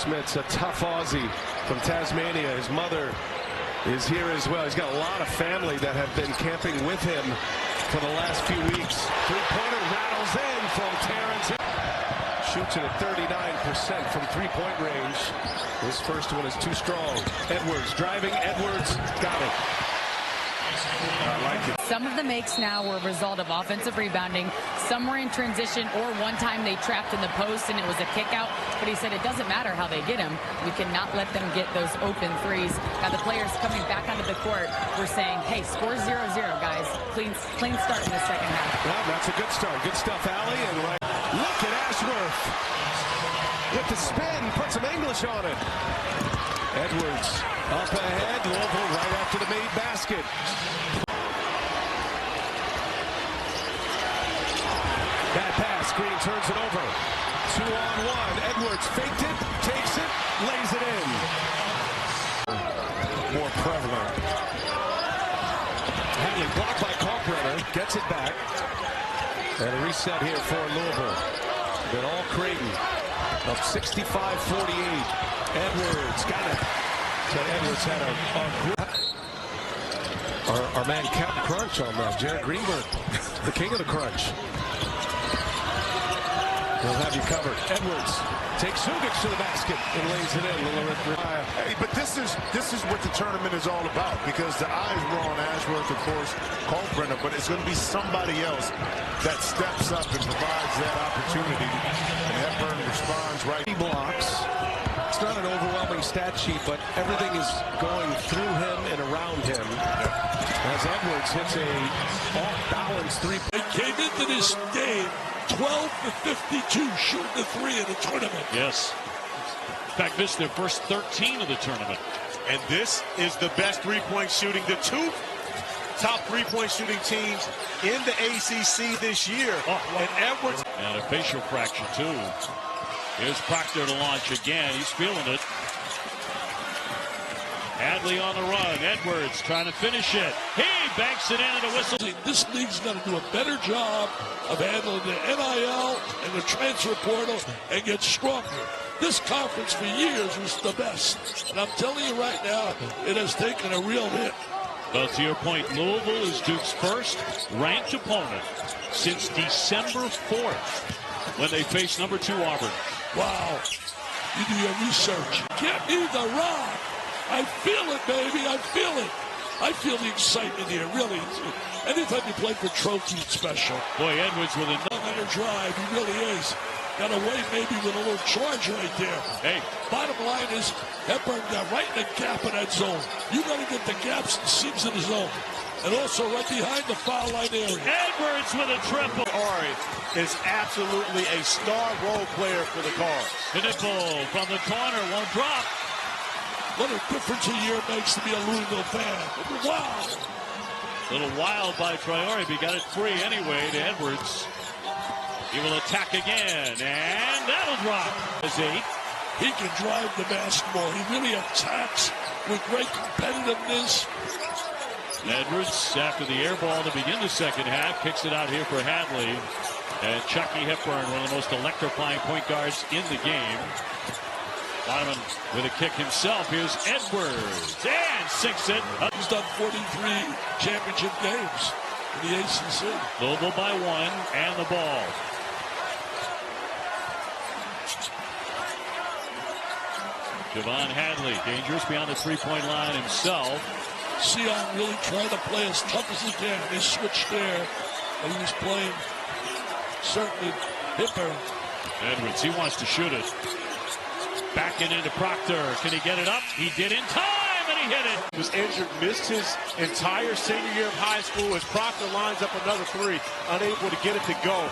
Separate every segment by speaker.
Speaker 1: Smith's a tough Aussie from Tasmania. His mother is here as well. He's got a lot of family that have been camping with him for the last few weeks. Three-pointer rattles in from Terrence. Shoots it at 39% from three-point range. This first one is too strong. Edwards driving. Edwards got it. I like it.
Speaker 2: Some of the makes now were a result of offensive rebounding. Some were in transition, or one time they trapped in the post and it was a kick out. But he said it doesn't matter how they get him. We cannot let them get those open threes. Now the players coming back onto the court were saying, hey, score 0-0, guys. Clean start in the second half.
Speaker 1: Well, that's a good start. Good stuff, Allie. And look at Ashworth with the spin. Put some English on it. Edwards up ahead. Louisville right after the made basket. Bad pass. Green turns it over. 2-on-1. Edwards faked it, takes it, lays it in. More prevalent. Hadley blocked by Kalkbrenner. Gets it back. And a reset here for Louisville. Then all Creighton up 65-48. Edwards got it. So Edwards had our man Captain Crunch on that. Jared Greenberg, the king of the crunch. He'll have you covered. Edwards takes Zugic to the basket and lays it in.
Speaker 3: Hey, but this is what the tournament is all about, because the eyes were on Ashworth, of course, Kalkbrenner, but it's going to be somebody else that steps up and provides that opportunity. And Hepburn responds right.
Speaker 1: He blocks. It's not an overwhelming stat sheet, but everything is going through him and around him. As Edwards hits a off-balance three.
Speaker 4: They came into this game 12 for 52 shooting the three in the tournament.
Speaker 5: Yes. In fact, missed their first 13 of the tournament.
Speaker 6: And this is the best three-point shooting. The two top three-point shooting teams in the ACC this year. And Edwards.
Speaker 5: And a facial fracture, too. Here's Proctor to launch again. He's feeling it. Hadley on the run. Edwards trying to finish it. He banks it in and a whistle.
Speaker 4: This league's got to do a better job of handling the NIL and the transfer portal and get stronger. This conference for years was the best. And I'm telling you right now, it has taken a real hit.
Speaker 5: Well, to your point, Louisville is Duke's first ranked opponent since December 4th when they faced number 2 Auburn.
Speaker 4: Wow. You do your research. Get me the rock. I feel it, baby. I feel it. I feel the excitement here, really. Anytime you play for trophy, it's special.
Speaker 5: Boy, Edwards with
Speaker 4: another drive. He really is. Got away maybe with a little charge right there.
Speaker 5: Hey.
Speaker 4: Bottom line is, Hepburn got right in the gap of that zone. You got to get the gaps and seams in the zone. And also right behind the foul line area.
Speaker 5: Edwards with a triple.
Speaker 6: Ari is absolutely a star role player for the Cards.
Speaker 5: Pinnacle from the corner, won't drop.
Speaker 4: What a difference a year makes to be a Louisville fan. Wow.
Speaker 5: Little wild by Traore, but he got it free anyway to Edwards. He will attack again, and that'll drop.
Speaker 4: He can drive the basketball. He really attacks with great competitiveness.
Speaker 5: Edwards, after the air ball to begin the second half, kicks it out here for Hadley. And Chucky Hepburn, one of the most electrifying point guards in the game. Donovan with a kick himself. Here's Edwards, and sinks it.
Speaker 4: He's done 43 championship games in the ACC.
Speaker 5: Louisville by 1, and the ball. Javon Hadley, dangerous beyond the three-point line himself.
Speaker 4: Sion really trying to play as tough as he can. They switched there, and he was playing certainly Hepburn.
Speaker 5: Edwards, he wants to shoot it. Backing into Proctor. Can he get it up? He did in time, and he hit it.
Speaker 6: He was injured, missed his entire senior year of high school as Proctor lines up another three, unable to get it to go.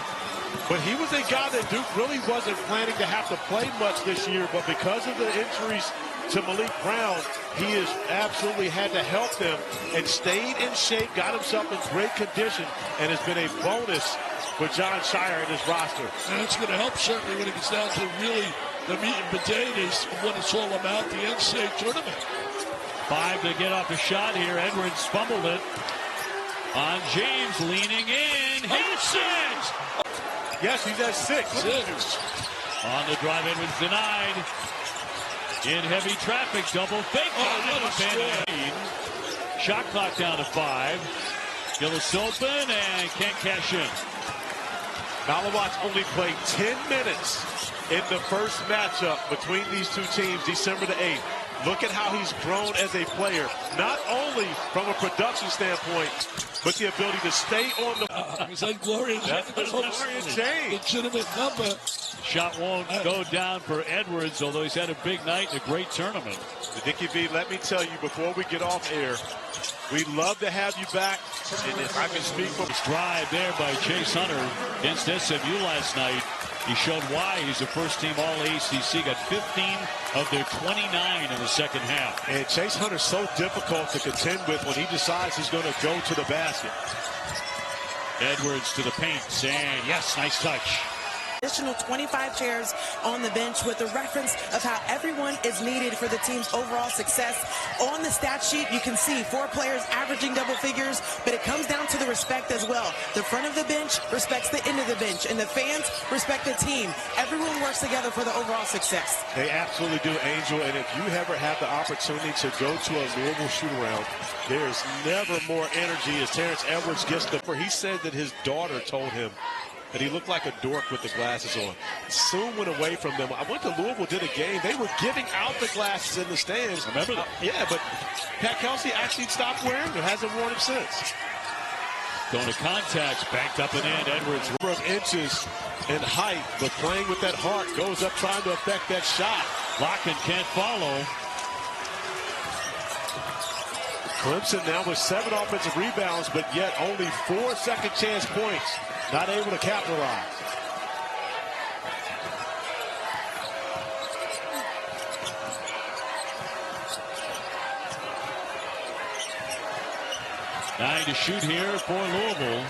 Speaker 6: But he was a guy that Duke really wasn't planning to have to play much this year, but because of the injuries to Malik Brown, he has absolutely had to help them and stayed in shape, got himself in great condition, and has been a bonus for John Shire in his roster.
Speaker 4: And it's going to help certainly when it gets down to really the meat and potatoes of what it's all about, the NCAA tournament.
Speaker 5: 5 to get off the shot here. Edwards fumbled it on James, leaning in. Hits it!
Speaker 6: Yes, he's at 6.
Speaker 5: On the drive, Edwards denied. in heavy traffic. Double fake. Shot clock down to 5. Gillis open and can't cash in.
Speaker 6: Malawatch only played 10 minutes in the first matchup between these two teams, December the 8th. Look at how he's grown as a player, not only from a production standpoint, but the ability to stay on the...
Speaker 4: Was that Gloria?
Speaker 6: James.
Speaker 4: Legitimate number.
Speaker 5: Shot won't go down for Edwards, although he's had a big night and a great tournament.
Speaker 6: Dickie V, let me tell you before we get off air, we'd love to have you back. And if I can speak for...
Speaker 5: Drive there by Chase Hunter against SMU last night. He showed why he's a first-team All-ACC. Got 15 of their 29 in the second half.
Speaker 6: And Chase Hunter's so difficult to contend with when he decides he's going to go to the basket.
Speaker 5: Edwards to the paint, and yes, nice touch.
Speaker 7: Additional 25 chairs on the bench with a reference of how everyone is needed for the team's overall success. On the stat sheet, you can see 4 players averaging double figures, but it comes down to the respect as well. The front of the bench respects the end of the bench, and the fans respect the team. Everyone works together for the overall success.
Speaker 6: They absolutely do, Angel, and if you ever have the opportunity to go to a Louisville shoot-around, there is never more energy as Terrence Edwards gets the... He said that his daughter told him that he looked like a dork with the glasses on. Soon went away from them. I went to Louisville, did a game. They were giving out the glasses in the stands.
Speaker 5: Remember that?
Speaker 6: Yeah, but Pat Kelsey actually stopped wearing them. Hasn't worn them since.
Speaker 5: Going to contacts, backed up and in. Edwards.
Speaker 6: Number of inches in height, but playing with that heart, goes up trying to affect that shot.
Speaker 5: Locken can't follow.
Speaker 6: Clemson now with 7 offensive rebounds, but yet only 4 second chance points. Not able to capitalize.
Speaker 5: Nine to shoot here for Louisville.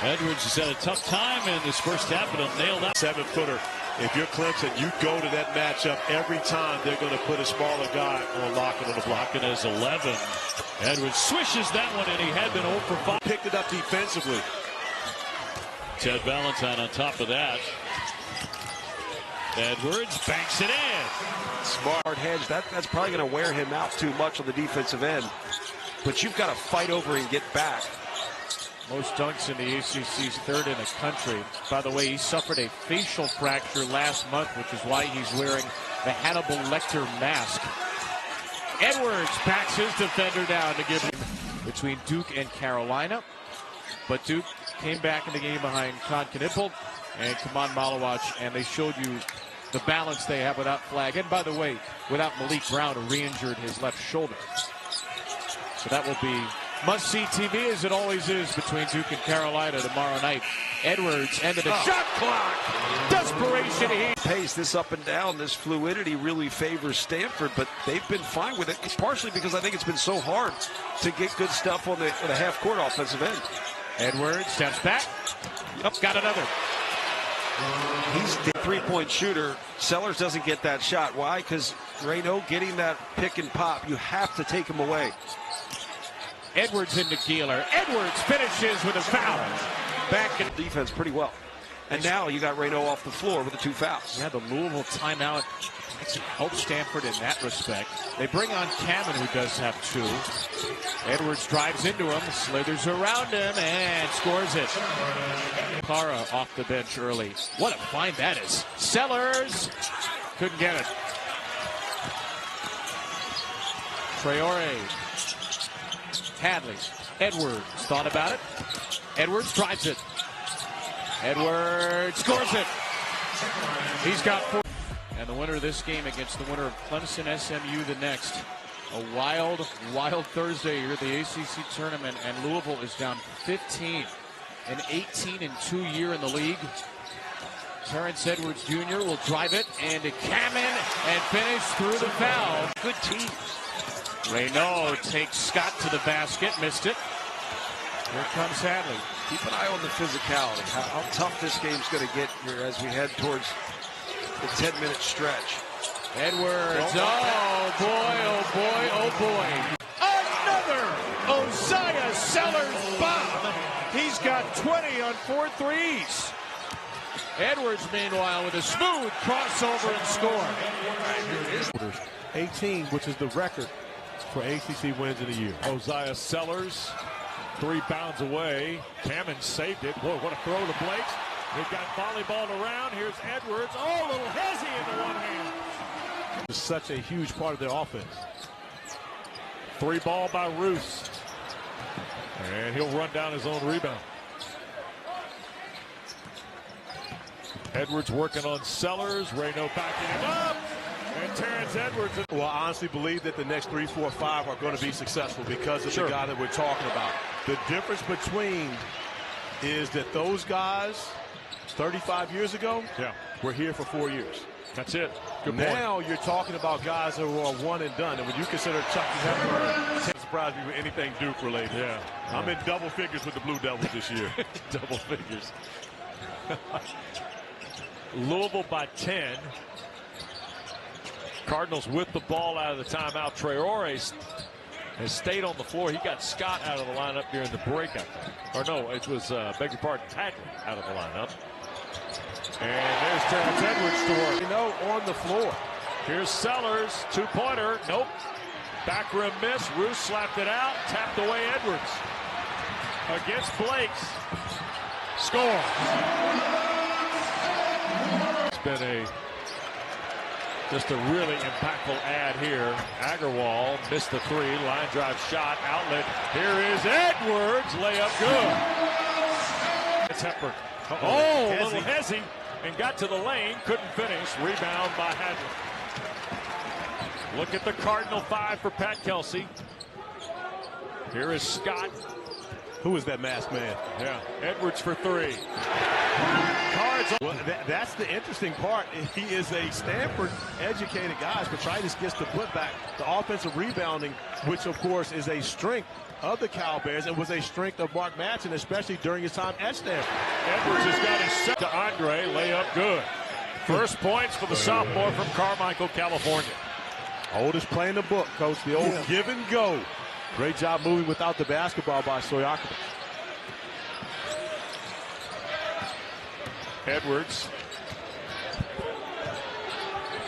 Speaker 5: Edwards has had a tough time in this first half, but he'll nail that.
Speaker 6: 7-footer. If you're Clemson, you go to that matchup every time they're going to put a smaller guy on Locken on the block.
Speaker 5: Locken has 11. Edwards swishes that one, and he had been 0 for 5.
Speaker 6: Picked it up defensively.
Speaker 5: Ted Valentine on top of that. Edwards banks it in.
Speaker 8: Smart hedge. That's probably going to wear him out too much on the defensive end. But you've got to fight over and get back.
Speaker 9: Most dunks in the ACC's 3rd in the country. By the way, he suffered a facial fracture last month, which is why he's wearing the Hannibal Lecter mask. Edwards backs his defender down to give him between Duke and Carolina. But Duke came back in the game behind Con Knipple and Kaman Malawatch, and they showed you the balance they have without Flag. And by the way, without Malik Brown, who re-injured his left shoulder. So that will be must-see TV, as it always is, between Duke and Carolina tomorrow night. Edwards, end of the shot clock. Desperation heat.
Speaker 8: Pace this up and down, this fluidity really favors Stanford, but they've been fine with it. It's partially because I think it's been so hard to get good stuff on the half-court offensive end.
Speaker 9: Edwards steps back. Yep, got another.
Speaker 8: He's the three-point shooter. Sellers doesn't get that shot. Why? Because Reynaud getting that pick and pop, you have to take him away.
Speaker 9: Edwards into Keeler. Edwards finishes with a foul. Back in
Speaker 8: defense pretty well. And now you got Reynaud off the floor with the 2 fouls.
Speaker 9: Yeah, the Louisville timeout actually helps Stanford in that respect. They bring on Cameron, who does have 2. Edwards drives into him, slithers around him, and scores it. Cara off the bench early. What a find that is. Sellers couldn't get it. Traore. Hadley. Edwards thought about it. Edwards drives it. Edwards scores it. He's got 4. And the winner of this game against the winner of Clemson SMU the next. A wild, wild Thursday here at the ACC tournament, and Louisville is down 15. An 18-2 year in the league. Terrence Edwards Jr. will drive it, and to Kamen and finish through the foul.
Speaker 8: Good team.
Speaker 9: Reynaud takes Scott to the basket, missed it. Here comes Hadley.
Speaker 8: Keep an eye on the physicality, how tough this game's going to get here as we head towards the 10-minute stretch.
Speaker 9: Edwards, oh boy, oh boy, oh boy. Another Osiah Sellers bomb. He's got 20 on 4 threes. Edwards, meanwhile, with a smooth crossover and score.
Speaker 6: 18, which is the record for ACC wins in a year.
Speaker 10: Josiah Sellers, 3 bounds away. Cameron saved it. Boy, what a throw to Blakes. They've got volleyball around. Here's Edwards. Oh, a little hezzy in the one hand.
Speaker 6: It's such a huge part of their offense.
Speaker 10: 3 ball by Roos. And he'll run down his own rebound. Edwards working on Sellers. Reno backing him up. And Terrence Edwards.
Speaker 6: Well, I honestly believe that the next 3, 4, 5 are going to be successful because of the guy that we're talking about. The difference between is that those guys 35 years ago were here for 4 years.
Speaker 10: That's it. Good
Speaker 6: now you're talking about guys who are one and done. And when you consider Chucky Hepburn, it surprised me with anything Duke related.
Speaker 10: Yeah.
Speaker 6: I'm in double figures with the Blue Devils this year.
Speaker 10: Double figures. Louisville by 10. Cardinals with the ball out of the timeout. Traore has stayed on the floor. He got Scott out of the lineup during the breakout. Or no, it was, beg your pardon, Tagley out of the lineup. And there's Terrence Edwards to work.
Speaker 6: You know, on the floor.
Speaker 10: Here's Sellers, 2-pointer. Nope. Back rim miss. Roos slapped it out. Tapped away Edwards. Against Blakes. Score. It's been just a really impactful ad here. Agarwal missed the 3. Line drive shot. Outlet. Here is Edwards. Layup good. It's Hepburn. Oh, a little hezzy. And got to the lane. Couldn't finish. Rebound by Hadley. Look at the Cardinal 5 for Pat Kelsey. Here is Scott.
Speaker 6: Who is that masked man?
Speaker 10: Yeah. Edwards for 3. Cards.
Speaker 6: Well, that's the interesting part. He is a Stanford-educated guy. Petritis gets the putback, the offensive rebounding, which, of course, is a strength of the Cowbears and was a strength of Mark Madsen, especially during his time at Stanford.
Speaker 10: Edwards has got his set to Andre. Layup good. First points for the sophomore from Carmichael, California.
Speaker 6: Oldest play in the book, Coach. The old give and go. Great job moving without the basketball by Soyaka.
Speaker 10: Edwards.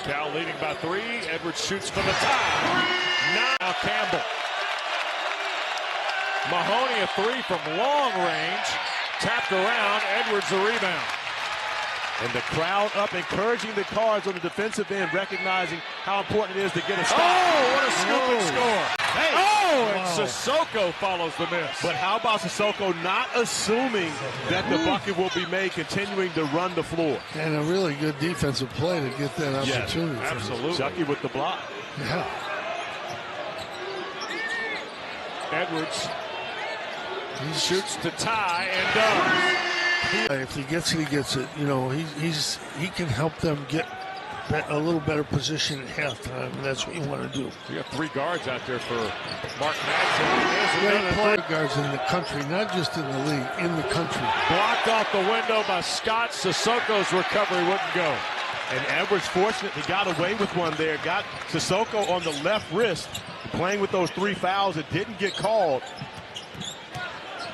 Speaker 10: Cal leading by 3. Edwards shoots for the tie. Now Campbell. Mahoney a 3 from long range. Tapped around. Edwards the rebound.
Speaker 6: And the crowd up encouraging the Cards on the defensive end, recognizing how important it is to get a stop.
Speaker 10: Oh, what a scooping score. Hey. Oh, and Sissoko follows the miss.
Speaker 6: But how about Sissoko not assuming that the bucket will be made, continuing to run the floor?
Speaker 11: And a really good defensive play to get that opportunity.
Speaker 10: Yes, absolutely.
Speaker 6: Chucky with the block.
Speaker 11: Yeah.
Speaker 10: Edwards shoots to tie and does.
Speaker 11: If he gets it, he gets it. You know, he can help them get a little better position at halftime, and that's what you want to do.
Speaker 10: You got 3 guards out there for Mark Madsen.
Speaker 11: Great point guards in the country, not just in the league, in the country.
Speaker 10: Blocked off the window by Scott. Sissoko's recovery wouldn't go.
Speaker 6: And Edwards fortunately got away with one there. Got Sissoko on the left wrist, playing with those 3 fouls. It didn't get called.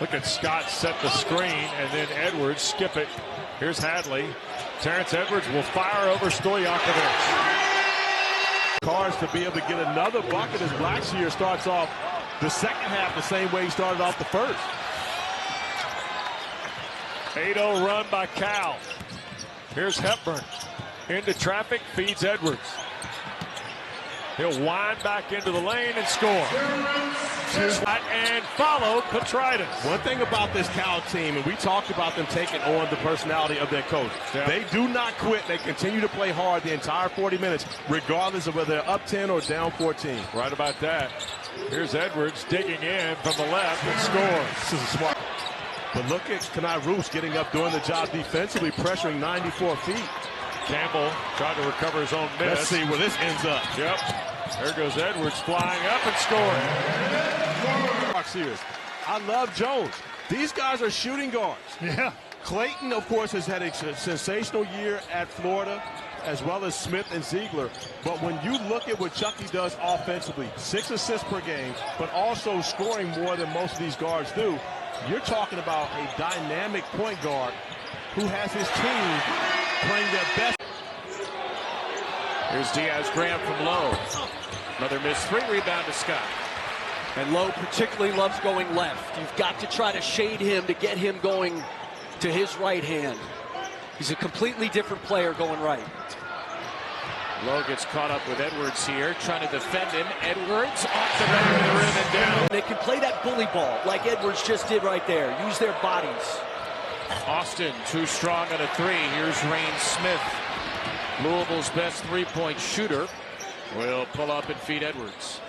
Speaker 10: Look at Scott set the screen, and then Edwards skip it. Here's Hadley. Terrence Edwards will fire over Stojakovic.
Speaker 6: Cards to be able to get another bucket as Blackshear starts off the second half the same way he started off the first.
Speaker 10: 8-0 run by Cal. Here's Hepburn. Into traffic, feeds Edwards. He'll wind back into the lane and score. And follow Petritis.
Speaker 6: One thing about this Cal team, and we talked about them taking on the personality of their coach. Yeah. They do not quit. They continue to play hard the entire 40 minutes, regardless of whether they're up 10 or down 14.
Speaker 10: Right about that. Here's Edwards digging in from the left and scores.
Speaker 6: This is a smart. But look at Kenai Roos getting up, doing the job defensively, pressuring 94 feet.
Speaker 10: Campbell tried to recover his own miss.
Speaker 6: Let's see where this ends up.
Speaker 10: Yep. There goes Edwards flying up and scoring.
Speaker 6: I love Jones. These guys are shooting guards.
Speaker 11: Yeah.
Speaker 6: Clayton, of course, has had a sensational year at Florida, as well as Smith and Ziegler. But when you look at what Chucky does offensively, 6 assists per game, but also scoring more than most of these guards do, you're talking about a dynamic point guard who has his team playing their best.
Speaker 9: Here's Diaz-Graham from Lowe. Another missed three, rebound to Scott.
Speaker 12: And Lowe particularly loves going left. You've got to try to shade him to get him going to his right hand. He's a completely different player going right.
Speaker 9: Lowe gets caught up with Edwards here, trying to defend him. Edwards off the back of the rim and down.
Speaker 12: They can play that bully ball like Edwards just did right there. Use their bodies.
Speaker 9: Austin, too strong on a three. Here's Rain Smith. Louisville's best three-point shooter will pull up and feed Edwards.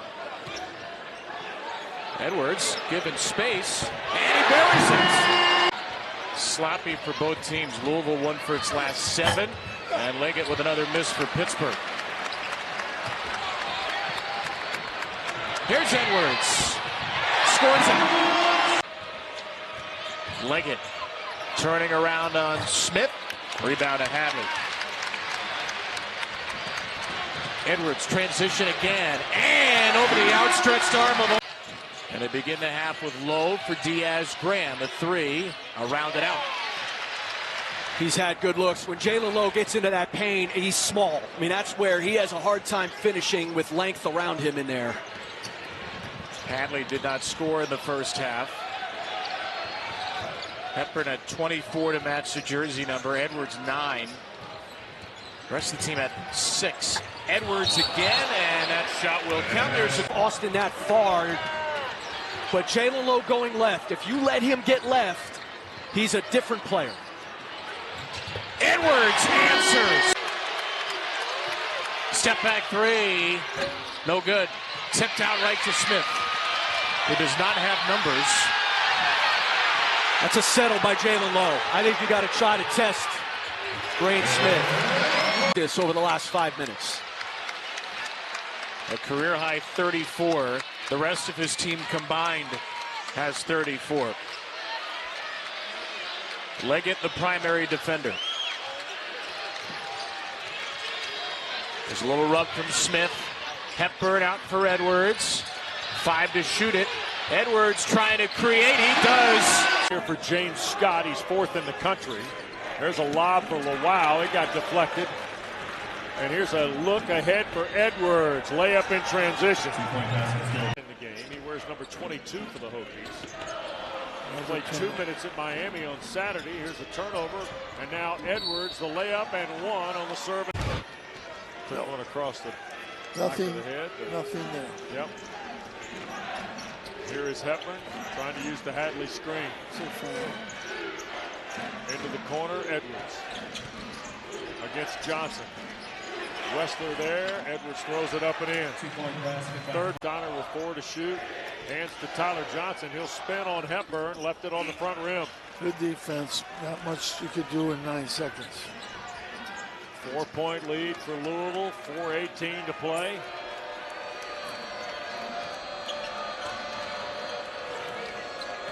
Speaker 9: Edwards given space, and he buries it. Sloppy for both teams. Louisville won for its last 7, and Leggett with another miss for Pittsburgh. Here's Edwards. Scores it. Leggett turning around on Smith. Rebound to Hadley. Edwards transition again, and over the outstretched arm of. And they begin the half with Lowe for Diaz-Graham. A three, around it out.
Speaker 12: He's had good looks. When Jalen Lowe gets into that paint, he's small. I mean, that's where he has a hard time finishing with length around him in there.
Speaker 9: Hadley did not score in the first half. Hepburn at 24 to match the jersey number. Edwards 9. The rest of the team at 6. Edwards again, and that shot will count. There's
Speaker 12: Austin that far. But Jalen Lowe going left. If you let him get left, he's a different player.
Speaker 9: Edwards answers. Step back three. No good. Tipped out right to Smith, who does not have numbers.
Speaker 12: That's a settle by Jalen Lowe. I think you got to try to test Rain Smith this over the last 5 minutes.
Speaker 9: A career high 34. The rest of his team combined has 34. Leggett, the primary defender. There's a little rub from Smith. Hepburn out for Edwards. 5 to shoot it. Edwards trying to create. He does.
Speaker 10: Here for James Scott. He's 4th in the country. There's a lob for Wow. It got deflected. And here's a look ahead for Edwards. Layup in transition. In the game, he wears number 22 for the Hokies. Played 2 minutes at Miami on Saturday. Here's a turnover, and now Edwards, the layup and one on the serve. Put one across the back of the head.
Speaker 11: Nothing there.
Speaker 10: Yep. Here is Hepburn trying to use the Hadley screen. Into the corner, Edwards against Johnson. Westler there. Edwards throws it up and in. Third, Donner with 4 to shoot. Hands to Tyler Johnson. He'll spin on Hepburn. Left it on the front rim.
Speaker 11: Good defense. Not much you could do in 9 seconds.
Speaker 10: 4-point lead for Louisville. 4:18 to play.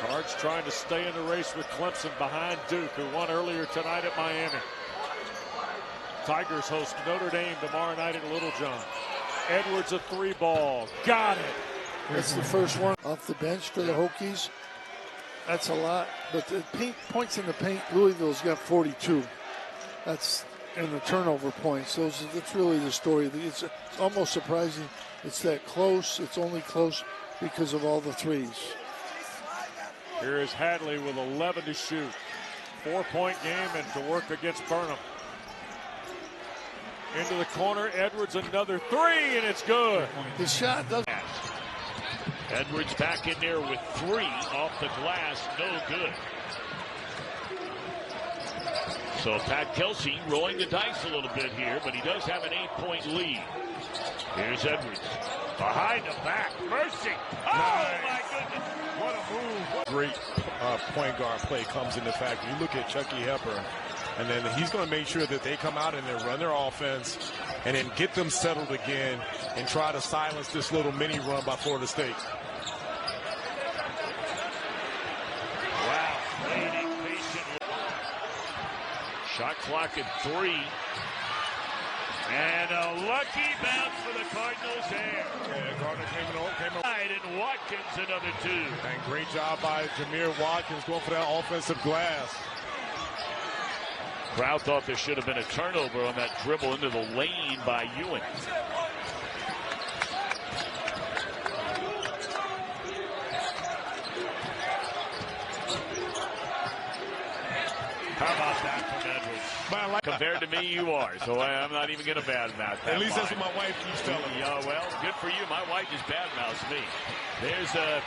Speaker 10: Cards trying to stay in the race with Clemson behind Duke, who won earlier tonight at Miami. Tigers host Notre Dame tomorrow night at Littlejohn. Edwards a 3-ball. Got it.
Speaker 11: That's the first one off the bench for the Hokies. That's a lot. But the points in the paint, Louisville's got 42. That's in the turnover points. That's really the story. It's almost surprising it's that close. It's only close because of all the threes.
Speaker 10: Here is Hadley with 11 to shoot. 4-point game and to work against Burnham. Into the corner, Edwards another 3, and it's good.
Speaker 11: The shot doesn't.
Speaker 5: Edwards back in there with 3 off the glass, no good. So Pat Kelsey rolling the dice a little bit here, but he does have an 8-point lead. Here's Edwards. Behind the back, mercy. Oh, my goodness.
Speaker 1: What a move. Great point guard play comes into fact. You look at Chucky Hepburn, and then he's going to make sure that they come out and they run their offense and then get them settled again and try to silence this little mini run by Florida State.
Speaker 5: Wow, waiting patiently. Shot clock at 3. And a lucky bounce for the Cardinals there.
Speaker 1: Yeah, Gardner came in.
Speaker 5: And Watkins another 2.
Speaker 1: And great job by Jameer Watkins going for that offensive glass.
Speaker 10: Crowd thought there should have been a turnover on that dribble into the lane by Ewing. How about that from Edwards? Compared to me, you are, so I'm not even going to badmouth that.
Speaker 1: At least that's what my wife keeps telling me.
Speaker 10: Yeah, well, good for you. My wife just badmouths me. There's a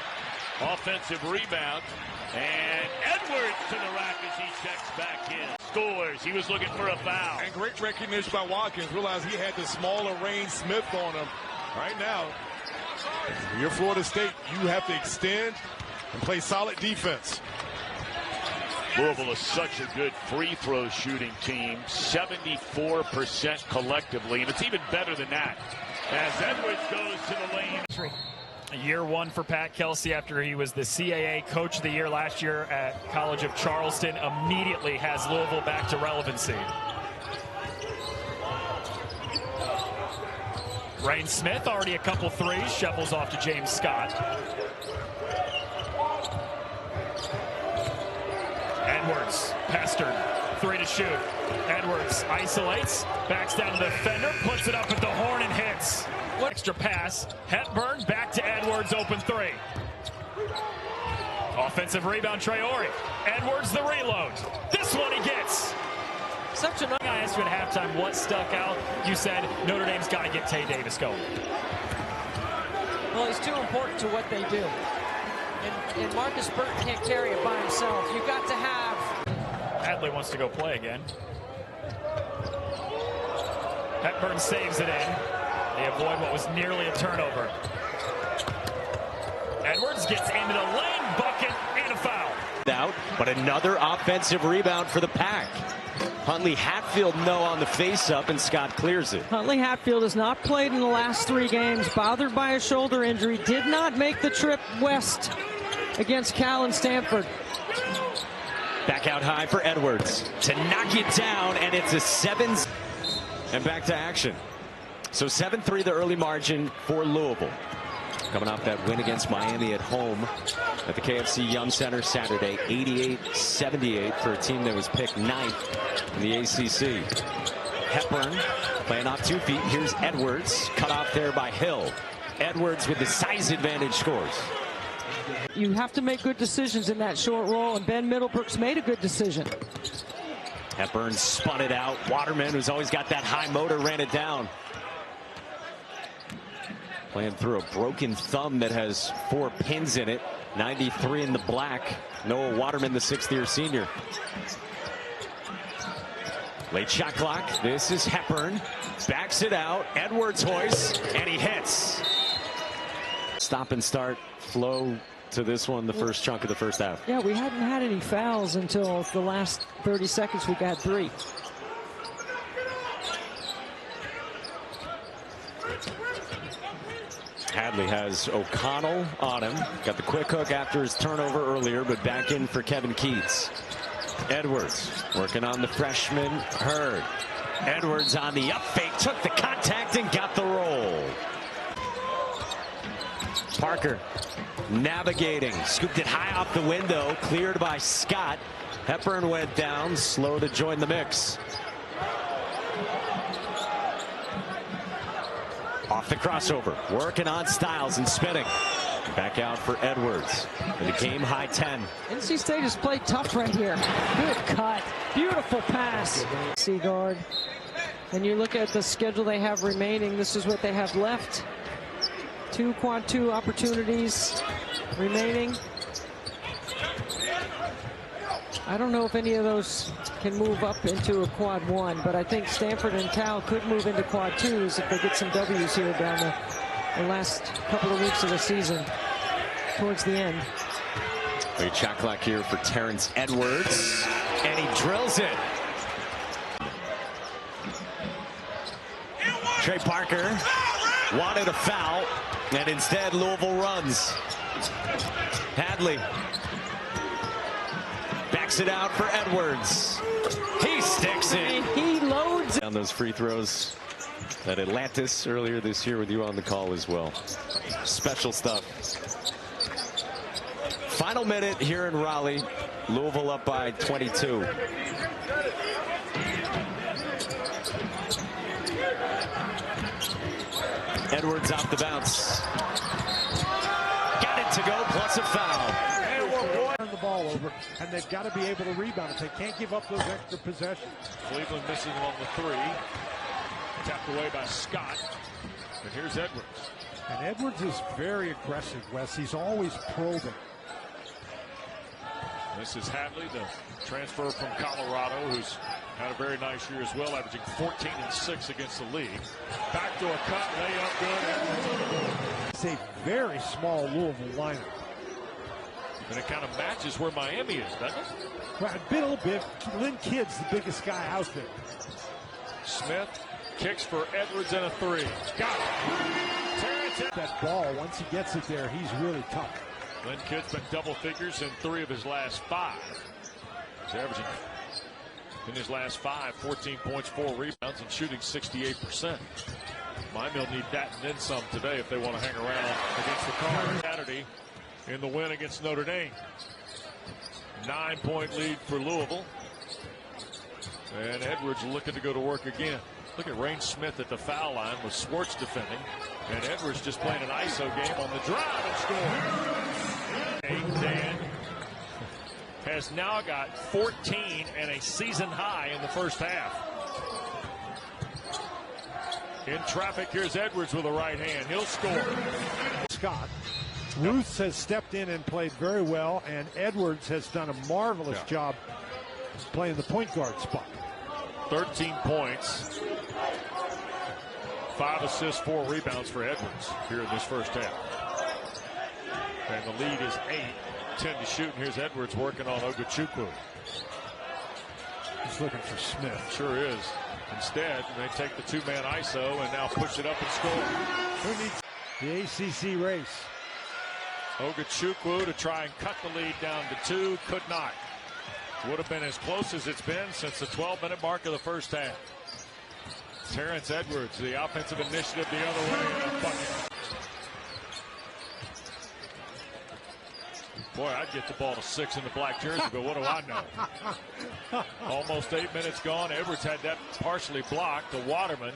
Speaker 10: offensive rebound, and Edwards to the rack as he checks back in. Scores. He was looking for a foul.
Speaker 1: And great recognition by Watkins. Realized he had the smaller Rain Smith on him. Right now, you're Florida State. You have to extend and play solid defense.
Speaker 10: Louisville is such a good free throw shooting team, 74% collectively, and it's even better than that as Edwards goes to the lane.
Speaker 13: Year one for Pat Kelsey after he was the CAA Coach of the Year last year at College of Charleston. Immediately has Louisville back to relevancy. Rain Smith already a couple threes, shovels off to James Scott. Edwards, pestered, 3 to shoot. Edwards isolates, backs down to the defender, puts it up at the horn and hits. Extra pass, Hepburn back to Edwards, open 3. Offensive rebound, Traore. Edwards the reload. This one he gets. Such a I asked you at halftime what stuck out. You said Notre Dame's got to get Tay Davis going.
Speaker 14: Well, he's too important to what they do. And Marcus Burton can't carry it by himself. You've got to have.
Speaker 13: Hadley wants to go play again. Hepburn saves it in. They avoid what was nearly a turnover. Edwards gets into the lane, bucket, and a foul.
Speaker 15: Out, but another offensive rebound for the Pack. Huntley Hatfield no on the face-up, and Scott clears it.
Speaker 14: Huntley Hatfield has not played in the last 3 games, bothered by a shoulder injury, did not make the trip west against Cal and Stanford.
Speaker 15: Back out high for Edwards to knock it down, and it's a 7. And back to action. So 7-3 the early margin for Louisville. Coming off that win against Miami at home at the KFC Yum Center Saturday, 88-78 for a team that was picked 9th in the ACC. Hepburn playing off 2 feet. Here's Edwards, cut off there by Hill. Edwards with the size advantage scores.
Speaker 14: You have to make good decisions in that short roll, and Ben Middlebrooks made a good decision.
Speaker 15: Hepburn spun it out. Waterman, who's always got that high motor, ran it down. Playing through a broken thumb that has 4 pins in it. 93 in the black. Noah Waterman, the 6th-year senior. Late shot clock. This is Hepburn. Backs it out. Edwards hoists, and he hits. Stop and start flow to this one, the first chunk of the first half.
Speaker 14: Yeah, we hadn't had any fouls until the last 30 seconds. We got 3.
Speaker 15: Hadley has O'Connell on him. Got the quick hook after his turnover earlier, but back in for Kevin Keats. Edwards working on the freshman Hurd. Edwards on the up fake, took the contact and got the roll. Parker navigating, scooped it high off the window, cleared by Scott. Hepburn went down, slow to join the mix. Off the crossover, working on Styles and spinning. Back out for Edwards. And a game high 10.
Speaker 14: NC State has played tough right here. Good cut. Beautiful pass. Seagard. And you look at the schedule they have remaining. This is what they have left. 2 quad 2 opportunities remaining. I don't know if any of those can move up into a quad 1, but I think Stanford and Cal could move into quad 2s if they get some W's here down the last couple of weeks of the season towards the end.
Speaker 15: Great shot clock here for Terrence Edwards, and he drills it. Trey Parker wanted a foul, and instead Louisville runs. Hadley backs it out for Edwards. He sticks it.
Speaker 14: He loads
Speaker 15: on those free throws at Atlantis earlier this year with you on the call as well. Special stuff. Final minute here in Raleigh. Louisville up by 22. Edwards off the bounce. Got it to go, plus a foul.
Speaker 16: And we're turn the ball over, and they've got to be able to rebound it. They can't give up those extra possessions.
Speaker 10: Cleveland missing on the three. Tapped away by Scott. And here's Edwards.
Speaker 16: And Edwards is very aggressive, Wes. He's always probing.
Speaker 10: This is Hadley, the transfer from Colorado, who's had a very nice year as well, averaging 14 and 6 against the league. Back to a cut, layup good.
Speaker 16: It's a very small Louisville lineup.
Speaker 10: And it kind of matches where Miami is, doesn't it?
Speaker 16: Right, a little bit. Lynn Kidd's the biggest guy out there.
Speaker 10: Smith kicks for Edwards and a three. Got it. Terrence.
Speaker 16: That ball, once he gets it there, he's really tough.
Speaker 10: Lynn Kidd's been double figures in 3 of his last 5. He's averaging in his last 5, 14 points, 4 rebounds, and shooting 68%. Miami will need that and then some today if they want to hang around against the Cardinals Saturday in the win against Notre Dame. 9-point lead for Louisville. And Edwards looking to go to work again. Look at Rain Smith at the foul line with Swartz defending. And Edwards just playing an ISO game on the drive and scoring. Dan has now got 14 and a season high in the first half. In traffic, here's Edwards with a right hand. He'll score.
Speaker 16: Scott. Ruth has stepped in and played very well, and Edwards has done a marvelous job playing the point guard spot.
Speaker 10: 13 points, 5 assists, 4 rebounds for Edwards here in this first half. And the lead is 8, 10 to shoot, and here's Edwards working on Ogachukwu.
Speaker 16: He's looking for Smith.
Speaker 10: Sure is. Instead, they take the 2-man ISO and now push it up and score.
Speaker 16: Who needs the ACC race?
Speaker 10: Ogachukwu to try and cut the lead down to 2, could not. Would have been as close as it's been since the 12-minute mark of the first half. Terrence Edwards, the offensive initiative the other way, and a bucket. Boy, I'd get the ball to 6 in the black jersey, but what do I know? Almost 8 minutes gone. Edwards had that partially blocked. The Waterman.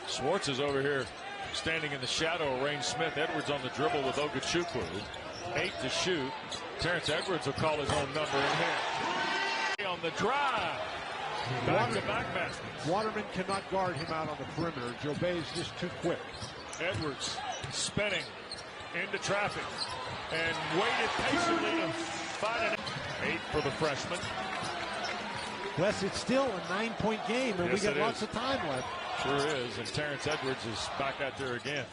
Speaker 10: Swartz is over here standing in the shadow of Rain Smith. Edwards on the dribble with Ogachukwu. 8 to shoot. Terrence Edwards will call his own number in here. On the drive. Back-to-back baskets.
Speaker 16: Waterman cannot guard him out on the perimeter. Jobay is just too quick.
Speaker 10: Edwards spinning into traffic and waited patiently to find an 8 for the freshman.
Speaker 16: Wes, it's still a 9-point game, and
Speaker 10: Yes,
Speaker 16: we got lots of time left.
Speaker 10: Sure is, and Terrence Edwards is back out there again.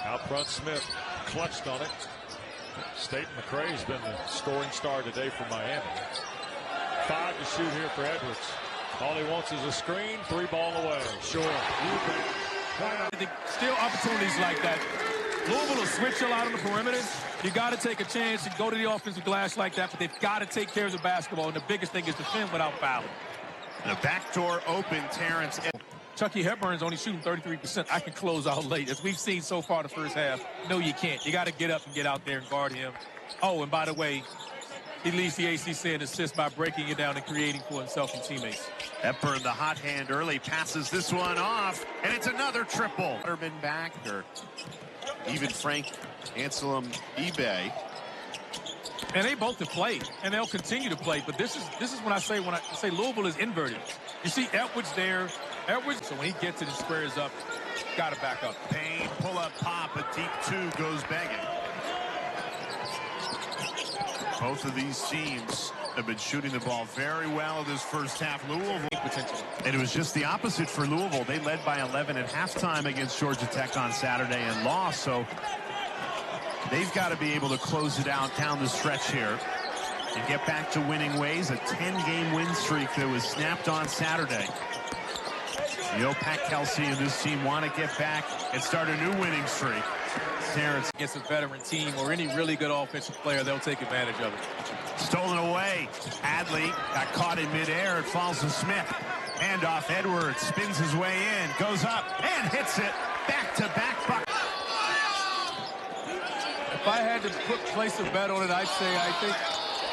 Speaker 10: Out front, Smith clutched on it. Staten McRae's been the scoring star today for Miami. 5 to shoot here for Edwards. All he wants is a screen, 3 ball away. Sure.
Speaker 17: Still opportunities like that. Louisville will switch a lot on the perimeter. You got to take a chance and go to the offensive glass like that, but they've got to take care of the basketball, and the biggest thing is defend without fouling.
Speaker 18: The backdoor open, Terrence.
Speaker 17: Chucky Hepburn's only shooting 33%. I can close out late. As we've seen so far the first half, no, you can't. You got to get up and get out there and guard him. Oh, and by the way, he leads the ACC in assists by breaking it down and creating for himself and teammates.
Speaker 18: Hepburn, the hot hand early, passes this one off, and it's another triple. Waterman back, or even Frank Anselm eBay.
Speaker 17: And they both have played, and they'll continue to play. But this is when I say Louisville is inverted. You see Edwards there. Edwards, so when he gets it and squares up, got to back up.
Speaker 18: Payne, pull up, pop, a deep 2 goes begging. Both of these teams have been shooting the ball very well in this first half. Louisville, and it was just the opposite for Louisville. They led by 11 at halftime against Georgia Tech on Saturday and lost. So they've got to be able to close it out down the stretch here and get back to winning ways. A 10-game win streak that was snapped on Saturday. You know, Pat Kelsey and this team want to get back and start a new winning streak. Terrence
Speaker 17: against a veteran team or any really good offensive player, they'll take advantage of it.
Speaker 18: Stolen away. Hadley got caught in midair. It falls to Smith. Handoff. Edwards spins his way in, goes up and hits it. Back-to-back bucket.
Speaker 17: If I had to place a bet on it, I'd say I think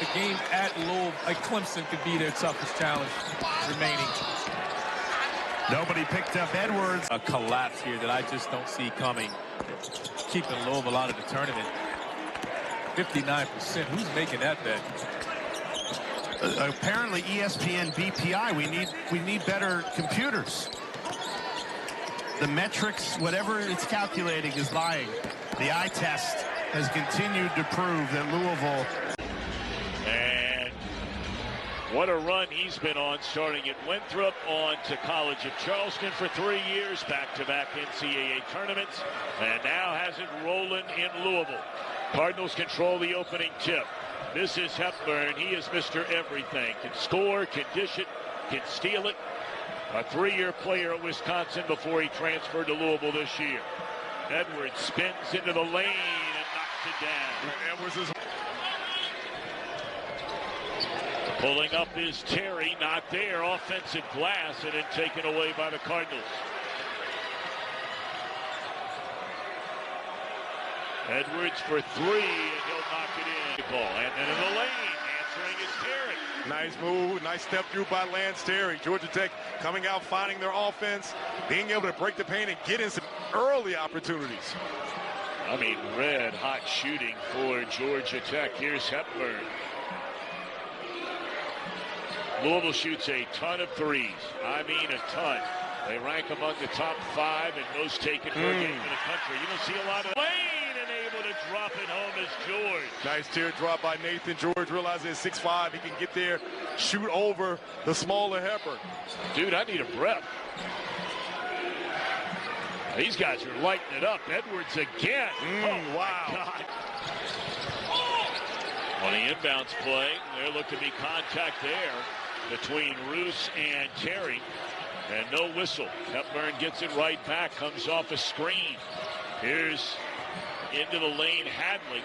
Speaker 17: a game at Louisville, like Clemson, could be their toughest challenge remaining.
Speaker 18: Nobody picked up Edwards.
Speaker 17: A collapse here that I just don't see coming. Keeping Louisville out of the tournament. 59%. Who's making that bet?
Speaker 18: Apparently ESPN BPI. We need better computers. The metrics, whatever it's calculating, is lying. The eye test has continued to prove that Louisville.
Speaker 5: And what a run he's been on, starting at Winthrop, on to College of Charleston for 3 years, back-to-back NCAA tournaments, and now has it rolling in Louisville. Cardinals control the opening tip. This is Hepburn. He is Mr. Everything. Can score, can dish it, can steal it. A 3-year player at Wisconsin before he transferred to Louisville this year. Edwards spins into the lane and knocks it down.
Speaker 3: Edwards is
Speaker 5: pulling up is Terry, not there. Offensive glass, and then taken away by the Cardinals. Edwards for 3, and he'll knock it in. Ball, and then in the lane, answering is Terry.
Speaker 3: nice move, nice step through by Lance Terry. Georgia Tech coming out, finding their offense, being able to break the paint and get in some early opportunities.
Speaker 5: I mean, red hot shooting for Georgia Tech. Here's Hepburn. Louisville shoots a ton of threes. I mean, a ton. They rank among the top 5 and most taken per game in the country. You don't see a lot of lane, and able to drop it home is George.
Speaker 3: Nice teardrop by Nathan George. Realizes he's 6'5", he can get there, shoot over the smaller Hepburn.
Speaker 5: Dude, I need a breath. These guys are lighting it up. Edwards again. Oh, wow. On the inbounds play, there looked to be contact there between Roos and Terry. And no whistle. Hepburn gets it right back, comes off a screen. Here's into the lane Hadley.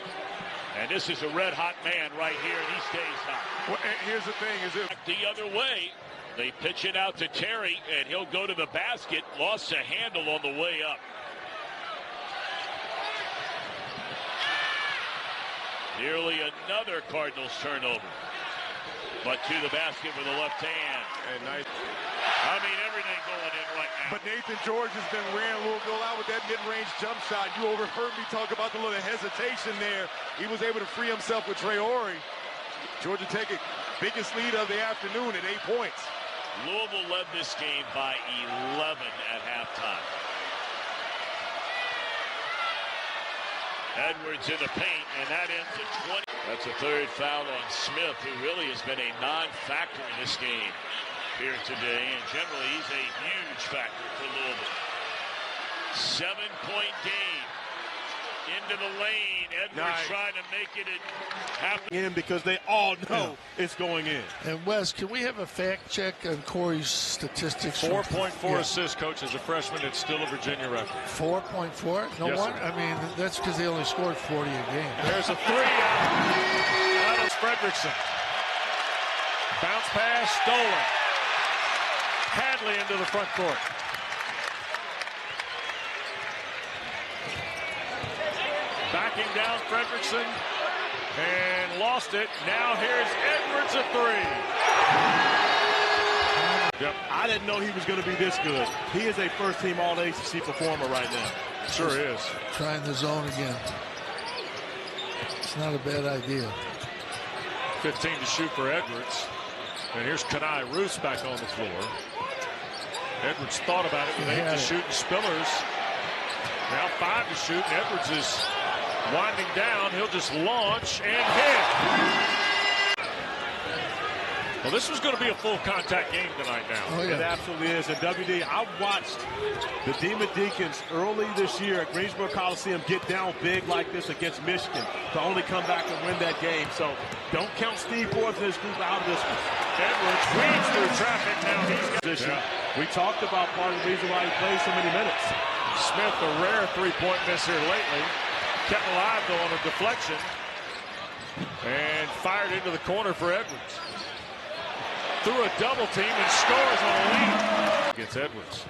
Speaker 5: And this is a red-hot man right here, and he stays hot.
Speaker 3: Well, here's the thing. Is it
Speaker 5: the other way? They pitch it out to Terry, and he'll go to the basket. Lost a handle on the way up. Nearly another Cardinals turnover. But to the basket with the left hand.
Speaker 3: And nice.
Speaker 5: I mean, everything going in right now.
Speaker 3: But Nathan George has been wearing Louisville out with that mid-range jump shot. You overheard me talk about the little hesitation there. He was able to free himself with Traore. Georgia Tech, biggest lead of the afternoon at 8 points.
Speaker 5: Louisville led this game by 11 at halftime. Edwards in the paint, and that ends at 20. That's a third foul on Smith, who really has been a non-factor in this game here today, and generally he's a huge factor for Louisville. 7-point game. Into the lane. Edwards trying to make it happen.
Speaker 6: In because they all know it's going in.
Speaker 11: And Wes, can we have a fact check on Corey's statistics?
Speaker 10: 4.4 assists, coach, as a freshman. It's still a Virginia record.
Speaker 11: 4.4? No
Speaker 10: Yes,
Speaker 11: one.
Speaker 10: sir.
Speaker 11: I mean, that's because they only scored 40 a game.
Speaker 10: There's a 3 out of Fredrickson. Bounce pass, stolen. Hadley into the front court. Backing down Fredrickson and lost it. Now here's Edwards a 3.
Speaker 6: Yep. I didn't know he was going to be this good. He is a first-team All-ACC performer right now.
Speaker 10: Sure is.
Speaker 11: Trying the zone again. It's not a bad idea.
Speaker 10: 15 to shoot for Edwards. And here's Kenai Roos back on the floor. Edwards thought about it with 8 to shoot and Spillers. Now 5 to shoot, and Edwards is winding down. He'll just launch and hit. Well, this was going to be a full contact game tonight now.
Speaker 11: Oh, yeah.
Speaker 6: It absolutely is. And WD, I watched the Demon Deacons early this year at Greensboro Coliseum get down big like this against Michigan to only come back and win that game. So don't count Steve Forbes and his group out of this one.
Speaker 10: Edwards weaves through traffic. Now he's got
Speaker 6: position. We talked about part of the reason why he plays so many minutes.
Speaker 10: Smith, a rare three-point miss here lately. Kept alive, though, on a deflection. And fired into the corner for Edwards. Through a double team and scores on a lead. Against Edwards.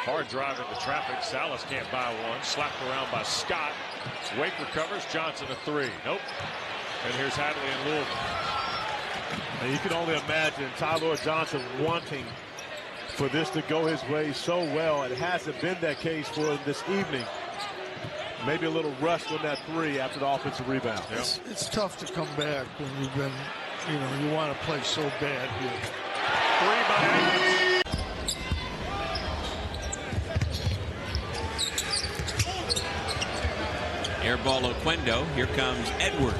Speaker 10: Hard drive into traffic. Salas can't buy one. Slapped around by Scott. Wake recovers. Johnson a 3. Nope. And here's Hadley in Louisville.
Speaker 16: And you can only imagine Tyler Johnson wanting for this to go his way so well. It hasn't been that case for him this evening. Maybe a little rust on that three after the offensive rebound.
Speaker 11: Yep. It's tough to come back when you've been, you want to play so bad here.
Speaker 10: Three by Edwards.
Speaker 19: Air ball Oquendo. Here comes Edwards.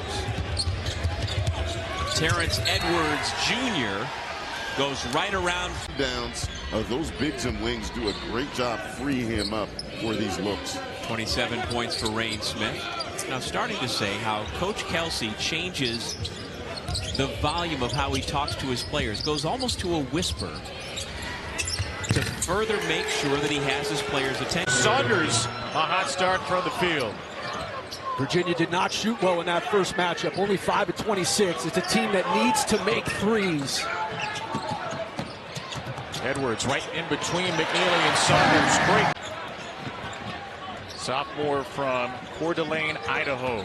Speaker 19: Terrence Edwards Jr. goes right around.
Speaker 20: Downs. Those bigs and wings do a great job freeing him up for these looks.
Speaker 19: 27 points for Rain Smith. Now starting to say how Coach Kelsey changes the volume of how he talks to his players. Goes almost to a whisper to further make sure that he has his players' attention.
Speaker 9: Saunders, a hot start from the field.
Speaker 12: Virginia did not shoot well in that first matchup. Only 5 of 26. It's a team that needs to make threes.
Speaker 9: Edwards right in between McNeely and Saunders. Great. Sophomore from Coeur d'Alene, Idaho.